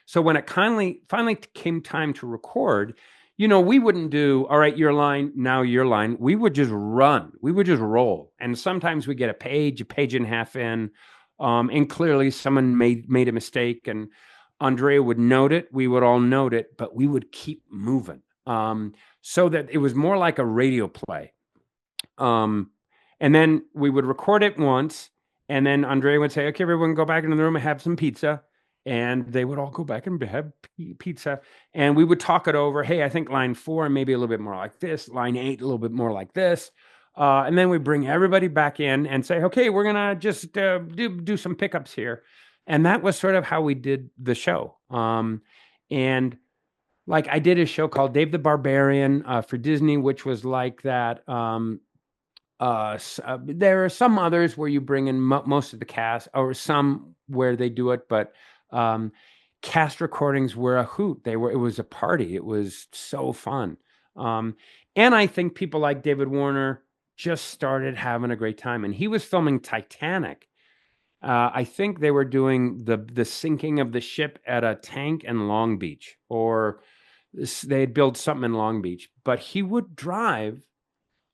So when it finally came time to record, we wouldn't do, all right, your line, now your line. We would just run. We would just roll. And sometimes we get a page and a half in, and clearly someone made a mistake, and Andrea would note it. We would all note it, but we would keep moving, so that it was more like a radio play. And then we would record it once, and then Andrea would say, okay, everyone go back into the room and have some pizza. And they would all go back and have pizza, and we would talk it over. Hey, I think line 4 maybe a little bit more like this. Line 8 a little bit more like this. And then we bring everybody back in and say, okay, we're gonna just do some pickups here. And that was sort of how we did the show. And like I did a show called Dave the Barbarian for Disney, which was like that. There are some others where you bring in most of the cast, or some where they do it, but cast recordings were a hoot. It was a party. It was so fun. And I think people like David Warner just started having a great time, and he was filming Titanic. I think they were doing the sinking of the ship at a tank in Long Beach, or they had built something in Long Beach, but he would drive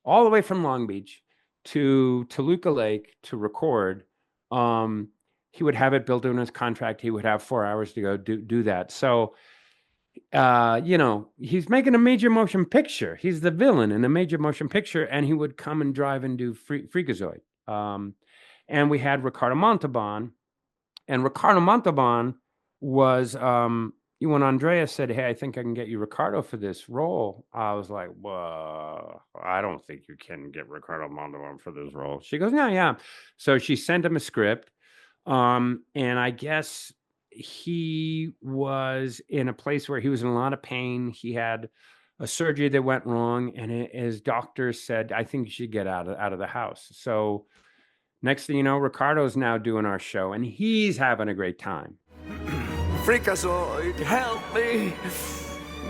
all the way from Long Beach to Toluca Lake to record. He would have it built in his contract. He would have 4 hours to go do that. So, he's making a major motion picture. He's the villain in a major motion picture, and he would come and drive and do Freakazoid. And we had Ricardo Montalban, and Ricardo Montalban was, when Andrea said, hey, I think I can get you Ricardo for this role, I was like, well, I don't think you can get Ricardo Montalban for this role. She goes, yeah. So she sent him a script. And I guess he was in a place where he was in a lot of pain. He had a surgery that went wrong, and his doctor said, I think you should get out of the house. So next thing you know, Ricardo's now doing our show, and he's having a great time. Freakazoid, help me.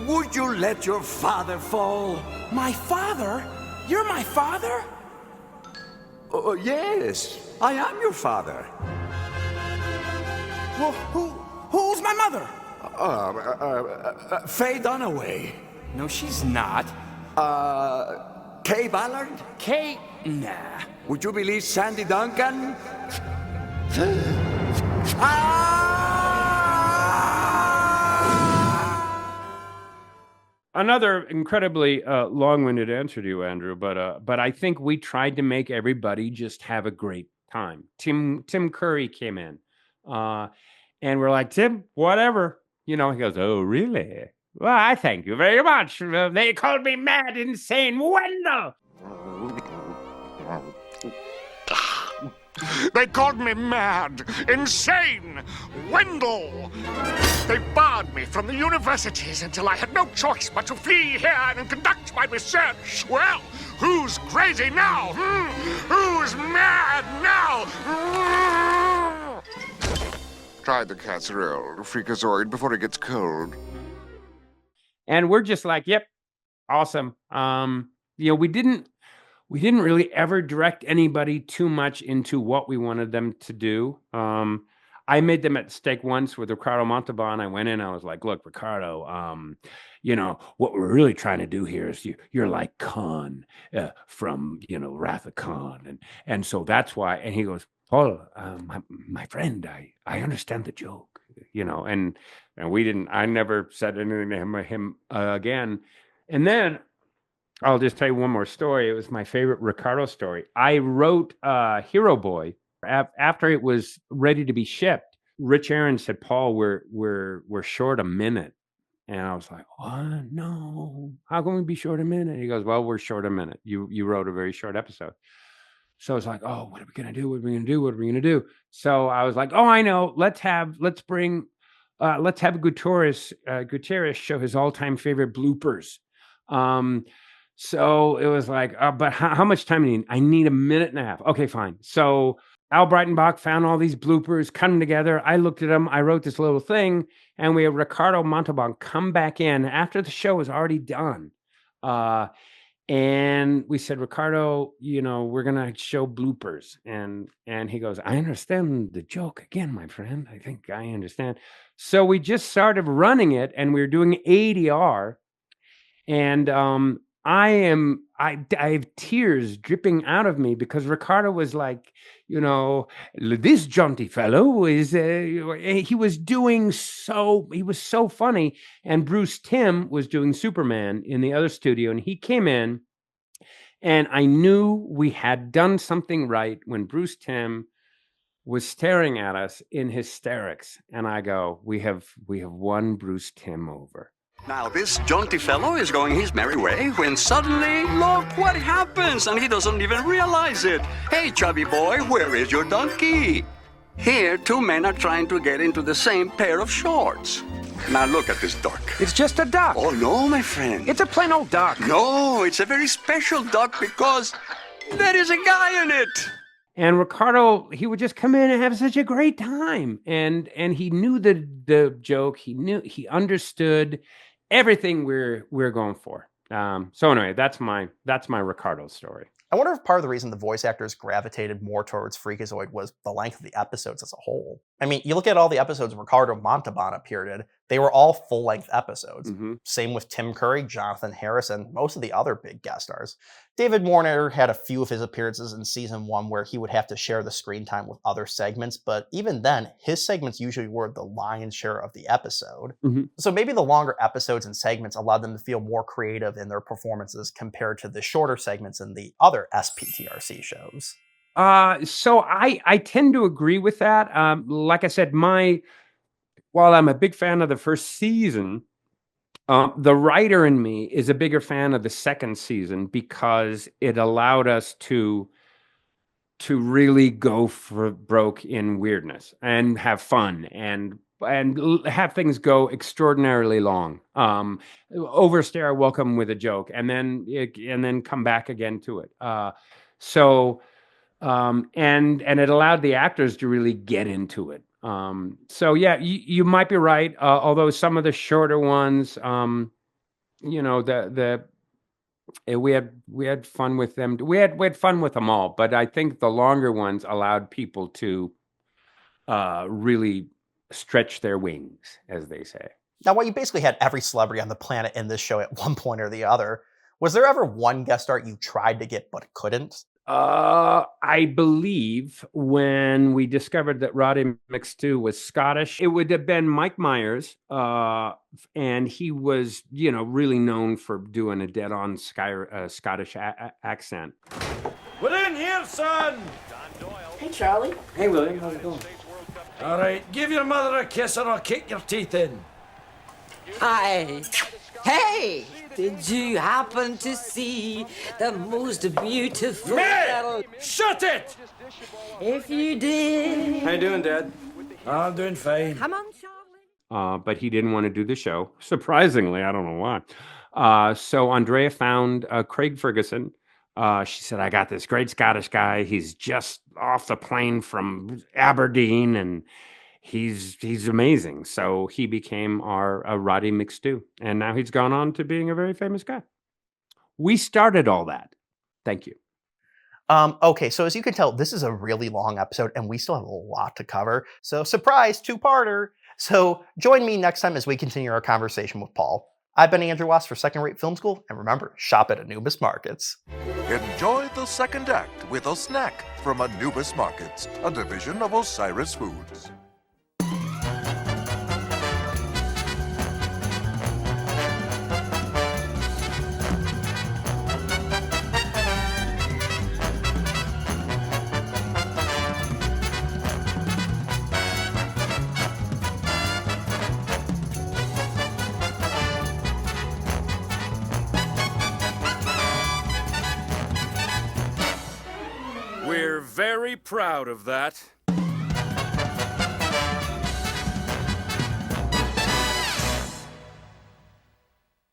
Would you let your father fall? My father? You're my father? Yes, I am your father. Well, who's my mother? Faye Dunaway. No, she's not. Kay Ballard? Kay? Nah. Would you believe Sandy Duncan? Another incredibly long-winded answer to you, Andrew, but I think we tried to make everybody just have a great time. Tim Curry came in, and we're like, Tim, whatever. He goes, oh, really? Well, I thank you very much. They called me mad, insane Wendell. They called me mad, insane, Wendell. They barred me from the universities until I had no choice but to flee here and conduct my research. Well, who's crazy now? Who's mad now? Try the casserole, Freakazoid, before it gets cold. And we're just like, yep, awesome. We didn't really ever direct anybody too much into what we wanted them to do. I made them at Steak once with Ricardo Montalban. I went in, I was like, look, Ricardo, what we're really trying to do here is you're like Khan from, Wrath of Khan. And so that's why, and he goes, Paul, my friend, I understand the joke, and I never said anything to him again. And then I'll just tell you one more story. It was my favorite Ricardo story. I wrote Hero Boy after it was ready to be shipped. Rich Aaron said, Paul, we're short a minute. And I was like, what? No, how can we be short a minute? He goes, well, we're short a minute. You wrote a very short episode. So I was like, oh, what are we going to do? What are we going to do? What are we going to do? So I was like, oh, I know. Let's have Gutierrez show his all-time favorite bloopers. So it was like, but how much time do you need? I need a minute and a half. Okay, fine. So Al Breitenbach found all these bloopers, cut them together. I looked at them. I wrote this little thing, and we had Ricardo Montalban come back in after the show was already done. And we said, Ricardo, we're going to show bloopers. And he goes, I understand the joke again, my friend. I think I understand. So we just started running it, and we were doing ADR. And I have tears dripping out of me because Ricardo was like, this jaunty fellow is, he was so funny. And Bruce Timm was doing Superman in the other studio, and he came in, and I knew we had done something right when Bruce Timm was staring at us in hysterics. And I go, we have won Bruce Timm over. Now, this jaunty fellow is going his merry way when suddenly, look what happens, and he doesn't even realize it. Hey, chubby boy, where is your donkey? Here, two men are trying to get into the same pair of shorts. Now, look at this duck. It's just a duck. Oh, no, my friend. It's a plain old duck. No, it's a very special duck because there is a guy in it. And Ricardo, he would just come in and have such a great time. And he knew the joke. He understood everything we're going for. So anyway, that's my Ricardo story. I wonder if part of the reason the voice actors gravitated more towards Freakazoid was the length of the episodes as a whole. I mean, you look at all the episodes Ricardo Montalban appeared in, they were all full-length episodes. Mm-hmm. Same with Tim Curry, Jonathan Harris, and most of the other big guest stars. David Warner had a few of his appearances in season 1 where he would have to share the screen time with other segments, but even then, his segments usually were the lion's share of the episode. Mm-hmm. So maybe the longer episodes and segments allowed them to feel more creative in their performances compared to the shorter segments in the other SPTRC shows. So I tend to agree with that. Like I said, while I'm a big fan of the first season, the writer in me is a bigger fan of the second season because it allowed us to really go for broke in weirdness and have fun and have things go extraordinarily long. Overstay our welcome with a joke and then come back again to it. And it allowed the actors to really get into it. So yeah, you might be right. Although some of the shorter ones, we had fun with them. We had fun with them all, but I think the longer ones allowed people to really stretch their wings, as they say. Now, while you basically had every celebrity on the planet in this show at one point or the other, was there ever one guest star you tried to get but couldn't? I believe when we discovered that Roddy McStew was Scottish, it would have been Mike Myers, and he was, really known for doing a dead-on Scottish accent. We're in here, son! Hey, Charlie. Hey, William, how's it going? All right, give your mother a kiss or I'll kick your teeth in. Hi. Hey! Did you happen to see the most beautiful... May! Shut it! If you did... How you doing, Dad? I'm doing fine. Come on, Charlie. But he didn't want to do the show. Surprisingly, I don't know why. So Andrea found Craig Ferguson. She said, I got this great Scottish guy. He's just off the plane from Aberdeen, and he's amazing. So he became our Roddy McStew, and now he's gone on to being a very famous guy. We started all that. Thank you. Okay, so as you can tell, this is a really long episode, and we still have a lot to cover. So surprise, two-parter. So join me next time as we continue our conversation with Paul. I've been Andrew Wass for Second Rate Film School, and remember, shop at Anubis Markets. Enjoy the second act with a snack from Anubis Markets, a division of Osiris Foods. We're very proud of that.